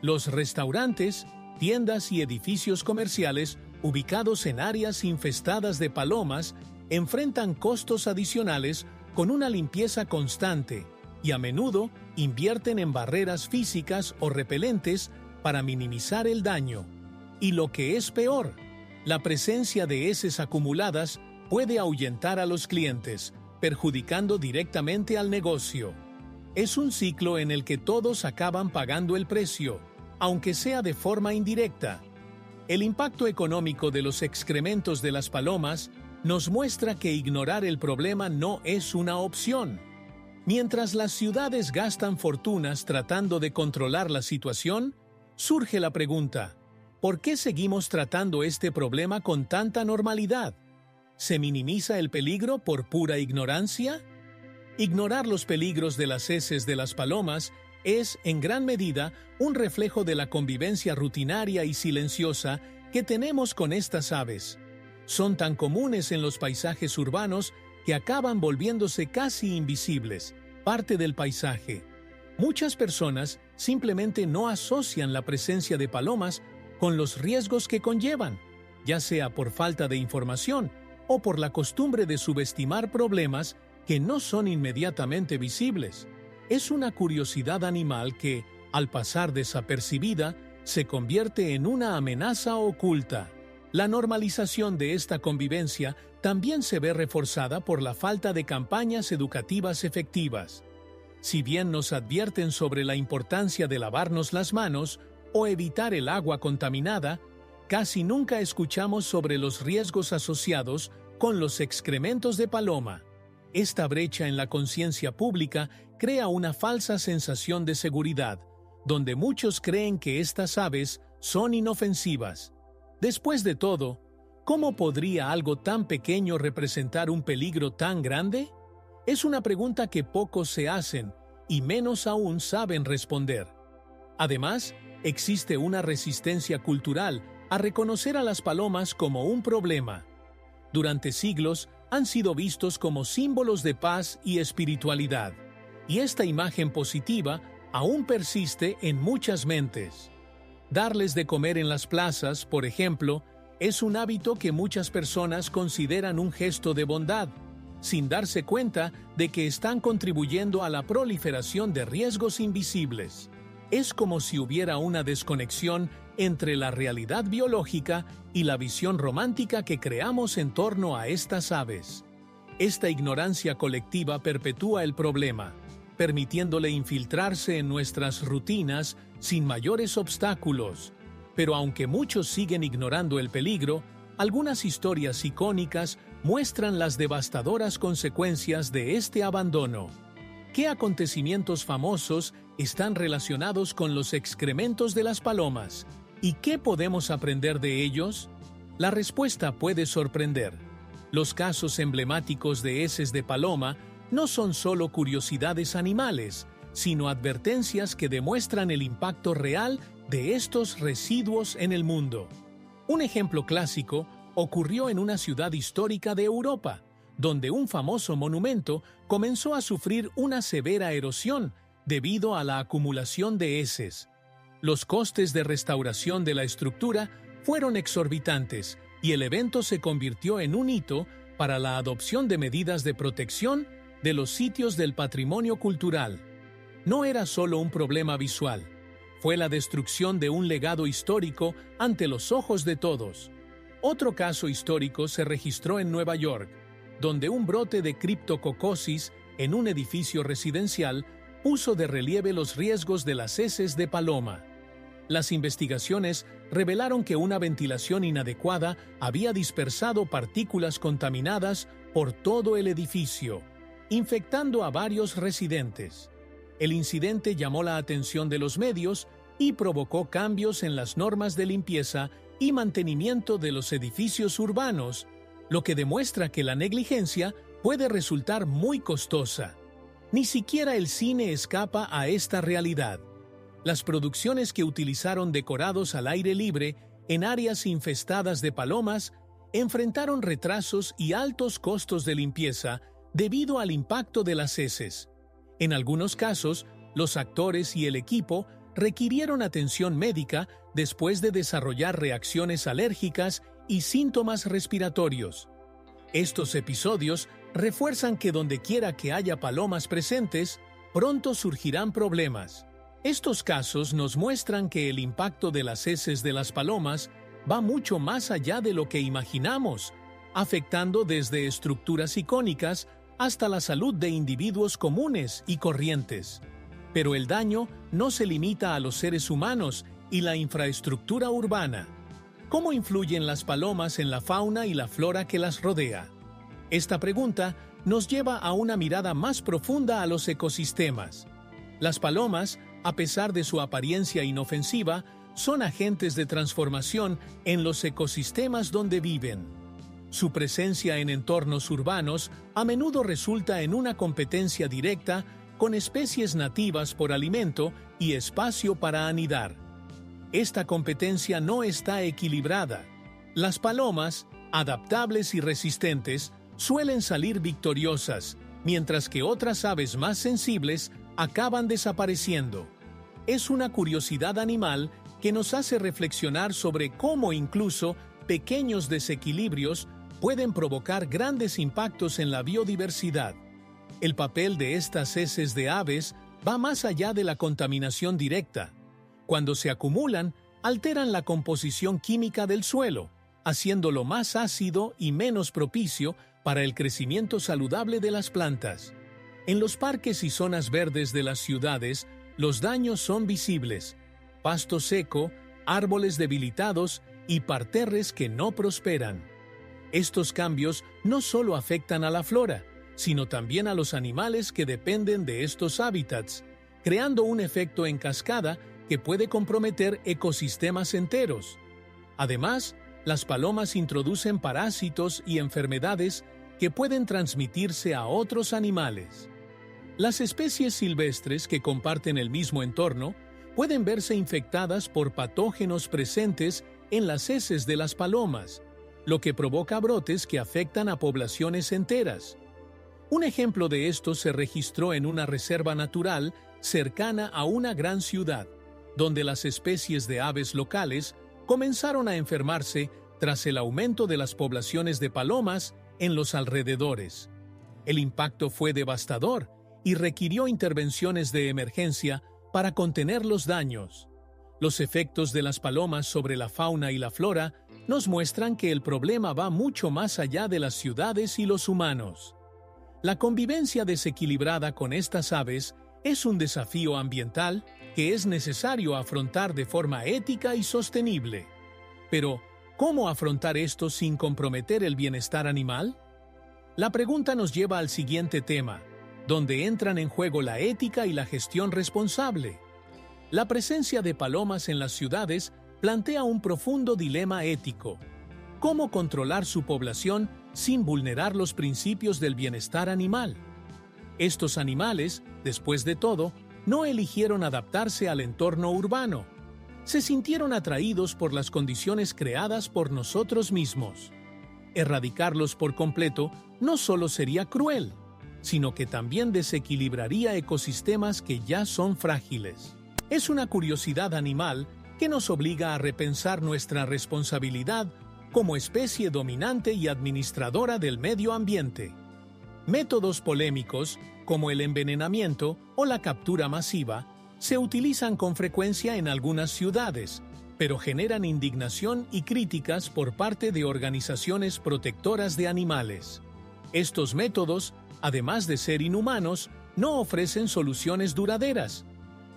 Los restaurantes, tiendas y edificios comerciales ubicados en áreas infestadas de palomas enfrentan costos adicionales con una limpieza constante y a menudo invierten en barreras físicas o repelentes para minimizar el daño. Y lo que es peor, la presencia de heces acumuladas puede ahuyentar a los clientes, perjudicando directamente al negocio. Es un ciclo en el que todos acaban pagando el precio, aunque sea de forma indirecta. El impacto económico de los excrementos de las palomas nos muestra que ignorar el problema no es una opción. Mientras las ciudades gastan fortunas tratando de controlar la situación, surge la pregunta: ¿por qué seguimos tratando este problema con tanta normalidad? ¿Se minimiza el peligro por pura ignorancia? Ignorar los peligros de las heces de las palomas es, en gran medida, un reflejo de la convivencia rutinaria y silenciosa que tenemos con estas aves. Son tan comunes en los paisajes urbanos que acaban volviéndose casi invisibles, parte del paisaje. Muchas personas simplemente no asocian la presencia de palomas con los riesgos que conllevan, ya sea por falta de información o por la costumbre de subestimar problemas que no son inmediatamente visibles. Es una curiosidad animal que, al pasar desapercibida, se convierte en una amenaza oculta. La normalización de esta convivencia también se ve reforzada por la falta de campañas educativas efectivas. Si bien nos advierten sobre la importancia de lavarnos las manos o evitar el agua contaminada, casi nunca escuchamos sobre los riesgos asociados con los excrementos de paloma. Esta brecha en la conciencia pública crea una falsa sensación de seguridad, donde muchos creen que estas aves son inofensivas. Después de todo, ¿cómo podría algo tan pequeño representar un peligro tan grande? Es una pregunta que pocos se hacen y menos aún saben responder. Además, existe una resistencia cultural a reconocer a las palomas como un problema. Durante siglos han sido vistos como símbolos de paz y espiritualidad, y esta imagen positiva aún persiste en muchas mentes. Darles de comer en las plazas, por ejemplo, es un hábito que muchas personas consideran un gesto de bondad, sin darse cuenta de que están contribuyendo a la proliferación de riesgos invisibles. Es como si hubiera una desconexión entre la realidad biológica y la visión romántica que creamos en torno a estas aves. Esta ignorancia colectiva perpetúa el problema, permitiéndole infiltrarse en nuestras rutinas sin mayores obstáculos. Pero aunque muchos siguen ignorando el peligro, algunas historias icónicas muestran las devastadoras consecuencias de este abandono. ¿Qué acontecimientos famosos están relacionados con los excrementos de las palomas? ¿Y qué podemos aprender de ellos? La respuesta puede sorprender. Los casos emblemáticos de heces de paloma no son solo curiosidades animales, sino advertencias que demuestran el impacto real de estos residuos en el mundo. Un ejemplo clásico ocurrió en una ciudad histórica de Europa, donde un famoso monumento comenzó a sufrir una severa erosión debido a la acumulación de heces. Los costes de restauración de la estructura fueron exorbitantes y el evento se convirtió en un hito para la adopción de medidas de protección de los sitios del patrimonio cultural. No era solo un problema visual, fue la destrucción de un legado histórico ante los ojos de todos. Otro caso histórico se registró en Nueva York, donde un brote de criptococosis en un edificio residencial puso de relieve los riesgos de las heces de paloma. Las investigaciones revelaron que una ventilación inadecuada había dispersado partículas contaminadas por todo el edificio, infectando a varios residentes. El incidente llamó la atención de los medios y provocó cambios en las normas de limpieza y mantenimiento de los edificios urbanos, lo que demuestra que la negligencia puede resultar muy costosa. Ni siquiera el cine escapa a esta realidad. Las producciones que utilizaron decorados al aire libre en áreas infestadas de palomas enfrentaron retrasos y altos costos de limpieza debido al impacto de las heces. En algunos casos, los actores y el equipo requirieron atención médica después de desarrollar reacciones alérgicas y síntomas respiratorios. Estos episodios refuerzan que donde quiera que haya palomas presentes, pronto surgirán problemas. Estos casos nos muestran que el impacto de las heces de las palomas va mucho más allá de lo que imaginamos, afectando desde estructuras icónicas hasta la salud de individuos comunes y corrientes. Pero el daño no se limita a los seres humanos y la infraestructura urbana. ¿Cómo influyen las palomas en la fauna y la flora que las rodea? Esta pregunta nos lleva a una mirada más profunda a los ecosistemas. Las palomas, a pesar de su apariencia inofensiva, son agentes de transformación en los ecosistemas donde viven. Su presencia en entornos urbanos a menudo resulta en una competencia directa con especies nativas por alimento y espacio para anidar. Esta competencia no está equilibrada. Las palomas, adaptables y resistentes, suelen salir victoriosas, mientras que otras aves más sensibles acaban desapareciendo. Es una curiosidad animal que nos hace reflexionar sobre cómo incluso pequeños desequilibrios pueden provocar grandes impactos en la biodiversidad. El papel de estas heces de aves va más allá de la contaminación directa. Cuando se acumulan, alteran la composición química del suelo, haciéndolo más ácido y menos propicio para el crecimiento saludable de las plantas. En los parques y zonas verdes de las ciudades, los daños son visibles: pasto seco, árboles debilitados y parterres que no prosperan. Estos cambios no solo afectan a la flora, sino también a los animales que dependen de estos hábitats, creando un efecto en cascada que puede comprometer ecosistemas enteros. Además, las palomas introducen parásitos y enfermedades que pueden transmitirse a otros animales. Las especies silvestres que comparten el mismo entorno pueden verse infectadas por patógenos presentes en las heces de las palomas, lo que provoca brotes que afectan a poblaciones enteras. Un ejemplo de esto se registró en una reserva natural cercana a una gran ciudad, donde las especies de aves locales comenzaron a enfermarse tras el aumento de las poblaciones de palomas en los alrededores. El impacto fue devastador y requirió intervenciones de emergencia para contener los daños. Los efectos de las palomas sobre la fauna y la flora nos muestran que el problema va mucho más allá de las ciudades y los humanos. La convivencia desequilibrada con estas aves es un desafío ambiental que es necesario afrontar de forma ética y sostenible. Pero, ¿cómo afrontar esto sin comprometer el bienestar animal? La pregunta nos lleva al siguiente tema, donde entran en juego la ética y la gestión responsable. La presencia de palomas en las ciudades plantea un profundo dilema ético. ¿Cómo controlar su población sin vulnerar los principios del bienestar animal? Estos animales, después de todo, no eligieron adaptarse al entorno urbano. Se sintieron atraídos por las condiciones creadas por nosotros mismos. Erradicarlos por completo no solo sería cruel, sino que también desequilibraría ecosistemas que ya son frágiles. Es una curiosidad animal que nos obliga a repensar nuestra responsabilidad como especie dominante y administradora del medio ambiente. Métodos polémicos, como el envenenamiento o la captura masiva, se utilizan con frecuencia en algunas ciudades, pero generan indignación y críticas por parte de organizaciones protectoras de animales. Estos métodos, además de ser inhumanos, no ofrecen soluciones duraderas.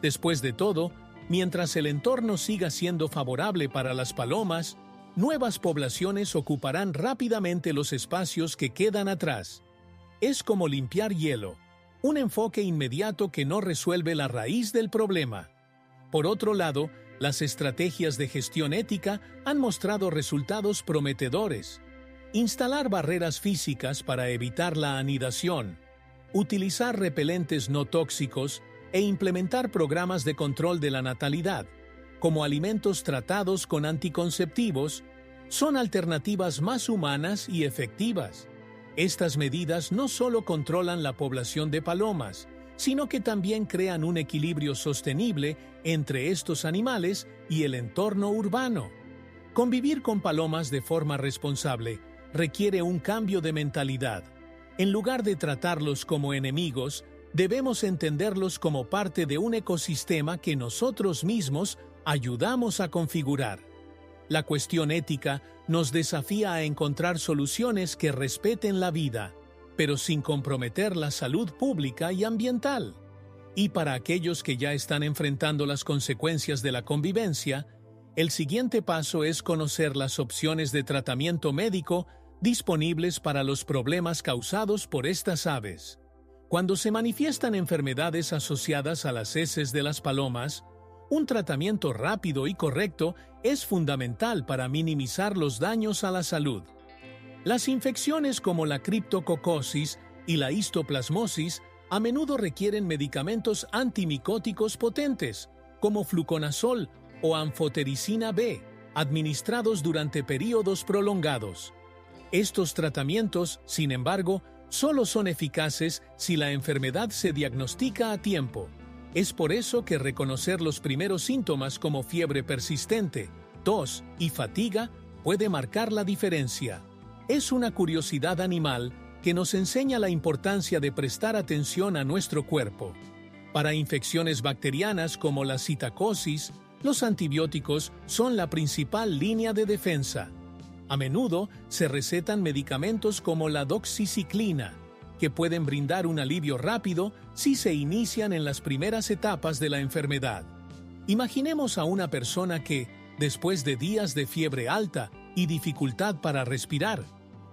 Después de todo, mientras el entorno siga siendo favorable para las palomas, nuevas poblaciones ocuparán rápidamente los espacios que quedan atrás. Es como limpiar hielo, un enfoque inmediato que no resuelve la raíz del problema. Por otro lado, las estrategias de gestión ética han mostrado resultados prometedores. Instalar barreras físicas para evitar la anidación, utilizar repelentes no tóxicos e implementar programas de control de la natalidad, como alimentos tratados con anticonceptivos, son alternativas más humanas y efectivas. Estas medidas no solo controlan la población de palomas, sino que también crean un equilibrio sostenible entre estos animales y el entorno urbano. Convivir con palomas de forma responsable requiere un cambio de mentalidad. En lugar de tratarlos como enemigos, debemos entenderlos como parte de un ecosistema que nosotros mismos ayudamos a configurar. La cuestión ética nos desafía a encontrar soluciones que respeten la vida, pero sin comprometer la salud pública y ambiental. Y para aquellos que ya están enfrentando las consecuencias de la convivencia, el siguiente paso es conocer las opciones de tratamiento médico disponibles para los problemas causados por estas aves. Cuando se manifiestan enfermedades asociadas a las heces de las palomas, un tratamiento rápido y correcto es fundamental para minimizar los daños a la salud. Las infecciones como la criptococosis y la histoplasmosis a menudo requieren medicamentos antimicóticos potentes, como fluconazol o anfotericina B, administrados durante períodos prolongados. Estos tratamientos, sin embargo, solo son eficaces si la enfermedad se diagnostica a tiempo. Es por eso que reconocer los primeros síntomas como fiebre persistente, tos y fatiga puede marcar la diferencia. Es una curiosidad animal que nos enseña la importancia de prestar atención a nuestro cuerpo. Para infecciones bacterianas como la citacosis, los antibióticos son la principal línea de defensa. A menudo se recetan medicamentos como la doxiciclina, que pueden brindar un alivio rápido si se inician en las primeras etapas de la enfermedad. Imaginemos a una persona que, después de días de fiebre alta y dificultad para respirar,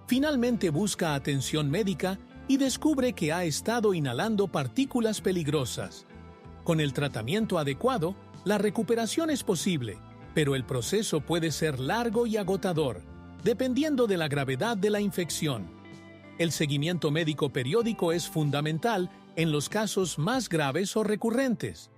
finalmente busca atención médica y descubre que ha estado inhalando partículas peligrosas. Con el tratamiento adecuado, la recuperación es posible, pero el proceso puede ser largo y agotador, dependiendo de la gravedad de la infección. El seguimiento médico periódico es fundamental en los casos más graves o recurrentes.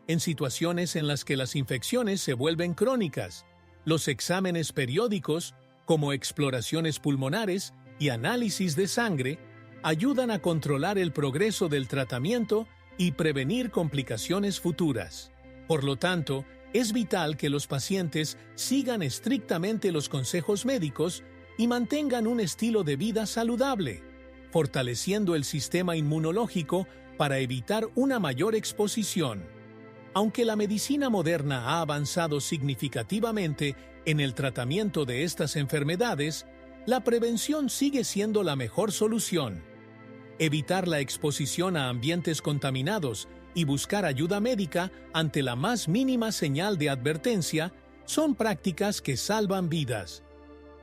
En situaciones en las que las infecciones se vuelven crónicas, los exámenes periódicos, como exploraciones pulmonares y análisis de sangre, ayudan a controlar el progreso del tratamiento y prevenir complicaciones futuras. Por lo tanto, es vital que los pacientes sigan estrictamente los consejos médicos y mantengan un estilo de vida saludable, fortaleciendo el sistema inmunológico para evitar una mayor exposición. Aunque la medicina moderna ha avanzado significativamente en el tratamiento de estas enfermedades, la prevención sigue siendo la mejor solución. Evitar la exposición a ambientes contaminados y buscar ayuda médica ante la más mínima señal de advertencia son prácticas que salvan vidas.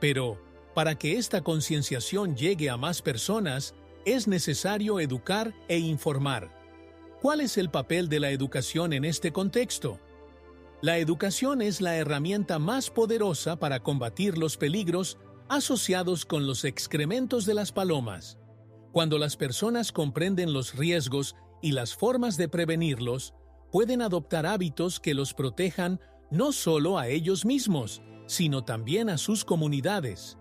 Pero, para que esta concienciación llegue a más personas, es necesario educar e informar. ¿Cuál es el papel de la educación en este contexto? La educación es la herramienta más poderosa para combatir los peligros asociados con los excrementos de las palomas. Cuando las personas comprenden los riesgos y las formas de prevenirlos, pueden adoptar hábitos que los protejan no solo a ellos mismos, sino también a sus comunidades.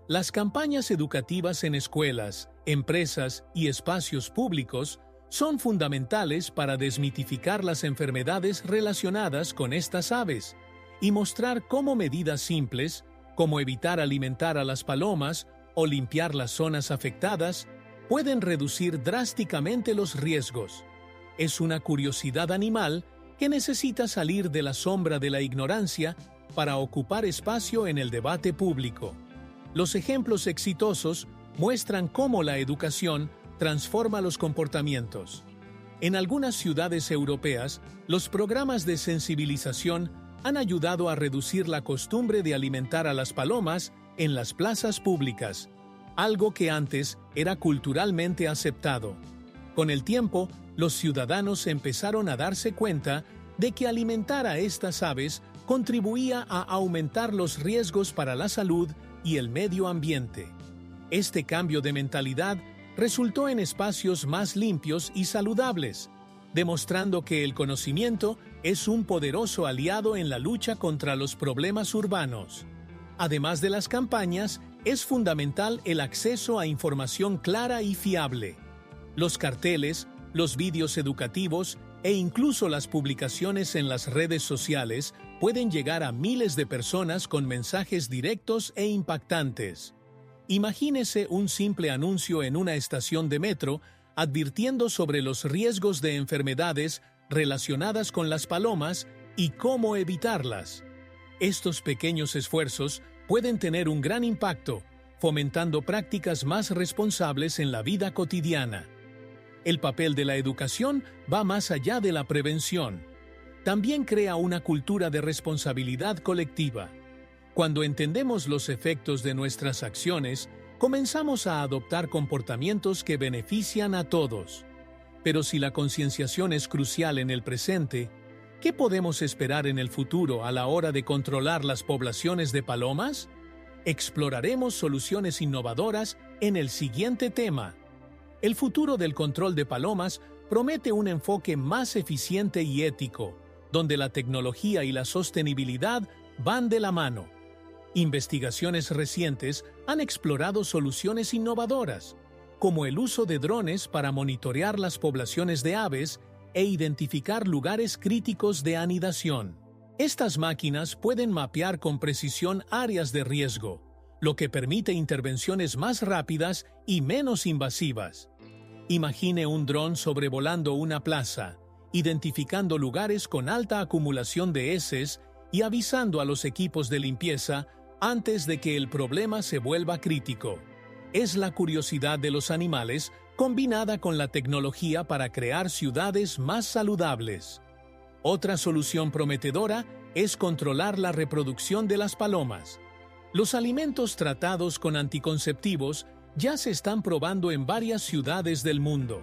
Las campañas educativas en escuelas, empresas y espacios públicos son fundamentales para desmitificar las enfermedades relacionadas con estas aves y mostrar cómo medidas simples, como evitar alimentar a las palomas o limpiar las zonas afectadas, pueden reducir drásticamente los riesgos. Es una curiosidad animal que necesita salir de la sombra de la ignorancia para ocupar espacio en el debate público. Los ejemplos exitosos muestran cómo la educación transforma los comportamientos. En algunas ciudades europeas, los programas de sensibilización han ayudado a reducir la costumbre de alimentar a las palomas en las plazas públicas, algo que antes era culturalmente aceptado. Con el tiempo, los ciudadanos empezaron a darse cuenta de que alimentar a estas aves contribuía a aumentar los riesgos para la salud y el medio ambiente. Este cambio de mentalidad resultó en espacios más limpios y saludables, demostrando que el conocimiento es un poderoso aliado en la lucha contra los problemas urbanos. Además de las campañas, es fundamental el acceso a información clara y fiable. Los carteles, los vídeos educativos e incluso las publicaciones en las redes sociales pueden llegar a miles de personas con mensajes directos e impactantes. Imagínese un simple anuncio en una estación de metro advirtiendo sobre los riesgos de enfermedades relacionadas con las palomas y cómo evitarlas. Estos pequeños esfuerzos pueden tener un gran impacto, fomentando prácticas más responsables en la vida cotidiana. El papel de la educación va más allá de la prevención. También crea una cultura de responsabilidad colectiva. Cuando entendemos los efectos de nuestras acciones, comenzamos a adoptar comportamientos que benefician a todos. Pero si la concienciación es crucial en el presente, ¿qué podemos esperar en el futuro a la hora de controlar las poblaciones de palomas? Exploraremos soluciones innovadoras en el siguiente tema. El futuro del control de palomas promete un enfoque más eficiente y ético, donde la tecnología y la sostenibilidad van de la mano. Investigaciones recientes han explorado soluciones innovadoras, como el uso de drones para monitorear las poblaciones de aves e identificar lugares críticos de anidación. Estas máquinas pueden mapear con precisión áreas de riesgo, lo que permite intervenciones más rápidas y menos invasivas. Imagine un dron sobrevolando una plaza, identificando lugares con alta acumulación de heces y avisando a los equipos de limpieza antes de que el problema se vuelva crítico. Es la curiosidad de los animales combinada con la tecnología para crear ciudades más saludables. Otra solución prometedora es controlar la reproducción de las palomas. Los alimentos tratados con anticonceptivos ya se están probando en varias ciudades del mundo.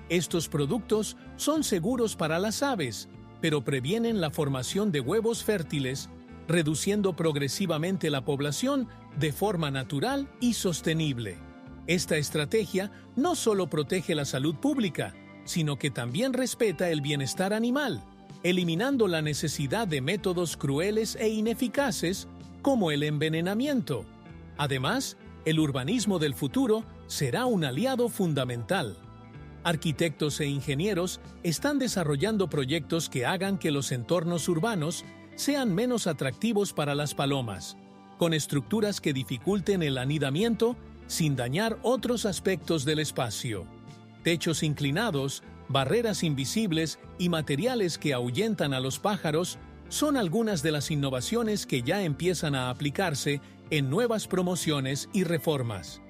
Estos productos son seguros para las aves, pero previenen la formación de huevos fértiles, reduciendo progresivamente la población de forma natural y sostenible. Esta estrategia no solo protege la salud pública, sino que también respeta el bienestar animal, eliminando la necesidad de métodos crueles e ineficaces como el envenenamiento. Además, el urbanismo del futuro será un aliado fundamental. Arquitectos e ingenieros están desarrollando proyectos que hagan que los entornos urbanos sean menos atractivos para las palomas, con estructuras que dificulten el anidamiento sin dañar otros aspectos del espacio. Techos inclinados, barreras invisibles y materiales que ahuyentan a los pájaros son algunas de las innovaciones que ya empiezan a aplicarse en nuevas promociones y reformas.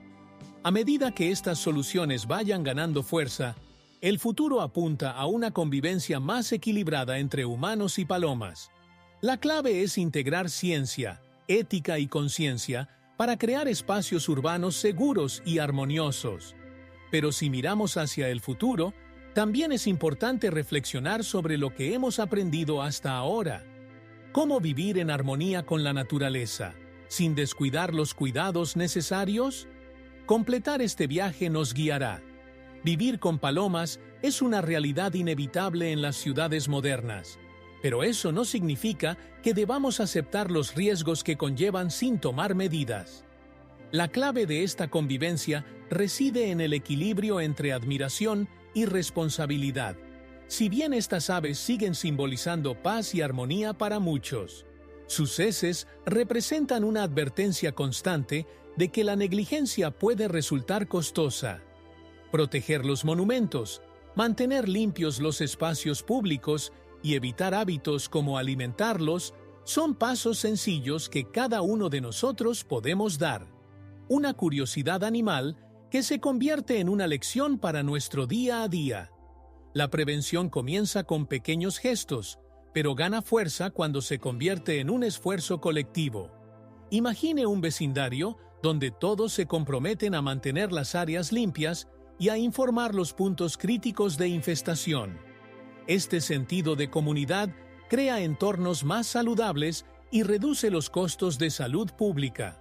A medida que estas soluciones vayan ganando fuerza, el futuro apunta a una convivencia más equilibrada entre humanos y palomas. La clave es integrar ciencia, ética y conciencia para crear espacios urbanos seguros y armoniosos. Pero si miramos hacia el futuro, también es importante reflexionar sobre lo que hemos aprendido hasta ahora. ¿Cómo vivir en armonía con la naturaleza, sin descuidar los cuidados necesarios? Completar este viaje nos guiará. Vivir con palomas es una realidad inevitable en las ciudades modernas, pero eso no significa que debamos aceptar los riesgos que conllevan sin tomar medidas. La clave de esta convivencia reside en el equilibrio entre admiración y responsabilidad. Si bien estas aves siguen simbolizando paz y armonía para muchos, sus heces representan una advertencia constante de que la negligencia puede resultar costosa. Proteger los monumentos, mantener limpios los espacios públicos y evitar hábitos como alimentarlos son pasos sencillos que cada uno de nosotros podemos dar. Una curiosidad animal que se convierte en una lección para nuestro día a día. La prevención comienza con pequeños gestos, pero gana fuerza cuando se convierte en un esfuerzo colectivo. Imagine un vecindario donde todos se comprometen a mantener las áreas limpias y a informar los puntos críticos de infestación. Este sentido de comunidad crea entornos más saludables y reduce los costos de salud pública.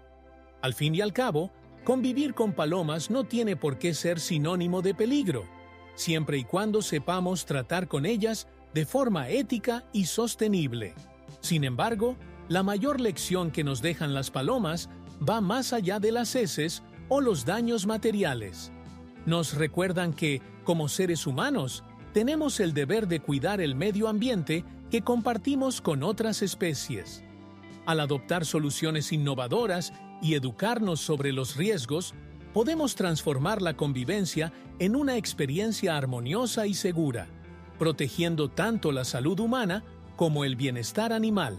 Al fin y al cabo, convivir con palomas no tiene por qué ser sinónimo de peligro, siempre y cuando sepamos tratar con ellas de forma ética y sostenible. Sin embargo, la mayor lección que nos dejan las palomas va más allá de las heces o los daños materiales. Nos recuerdan que, como seres humanos, tenemos el deber de cuidar el medio ambiente que compartimos con otras especies. Al adoptar soluciones innovadoras y educarnos sobre los riesgos, podemos transformar la convivencia en una experiencia armoniosa y segura, protegiendo tanto la salud humana como el bienestar animal.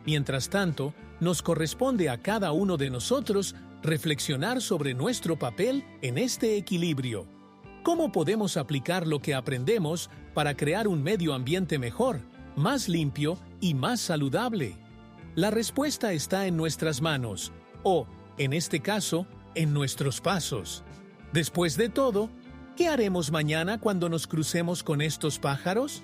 Mientras tanto, nos corresponde a cada uno de nosotros reflexionar sobre nuestro papel en este equilibrio. ¿Cómo podemos aplicar lo que aprendemos para crear un medio ambiente mejor, más limpio y más saludable? La respuesta está en nuestras manos, o, en este caso, en nuestros pasos. Después de todo, ¿qué haremos mañana cuando nos crucemos con estos pájaros?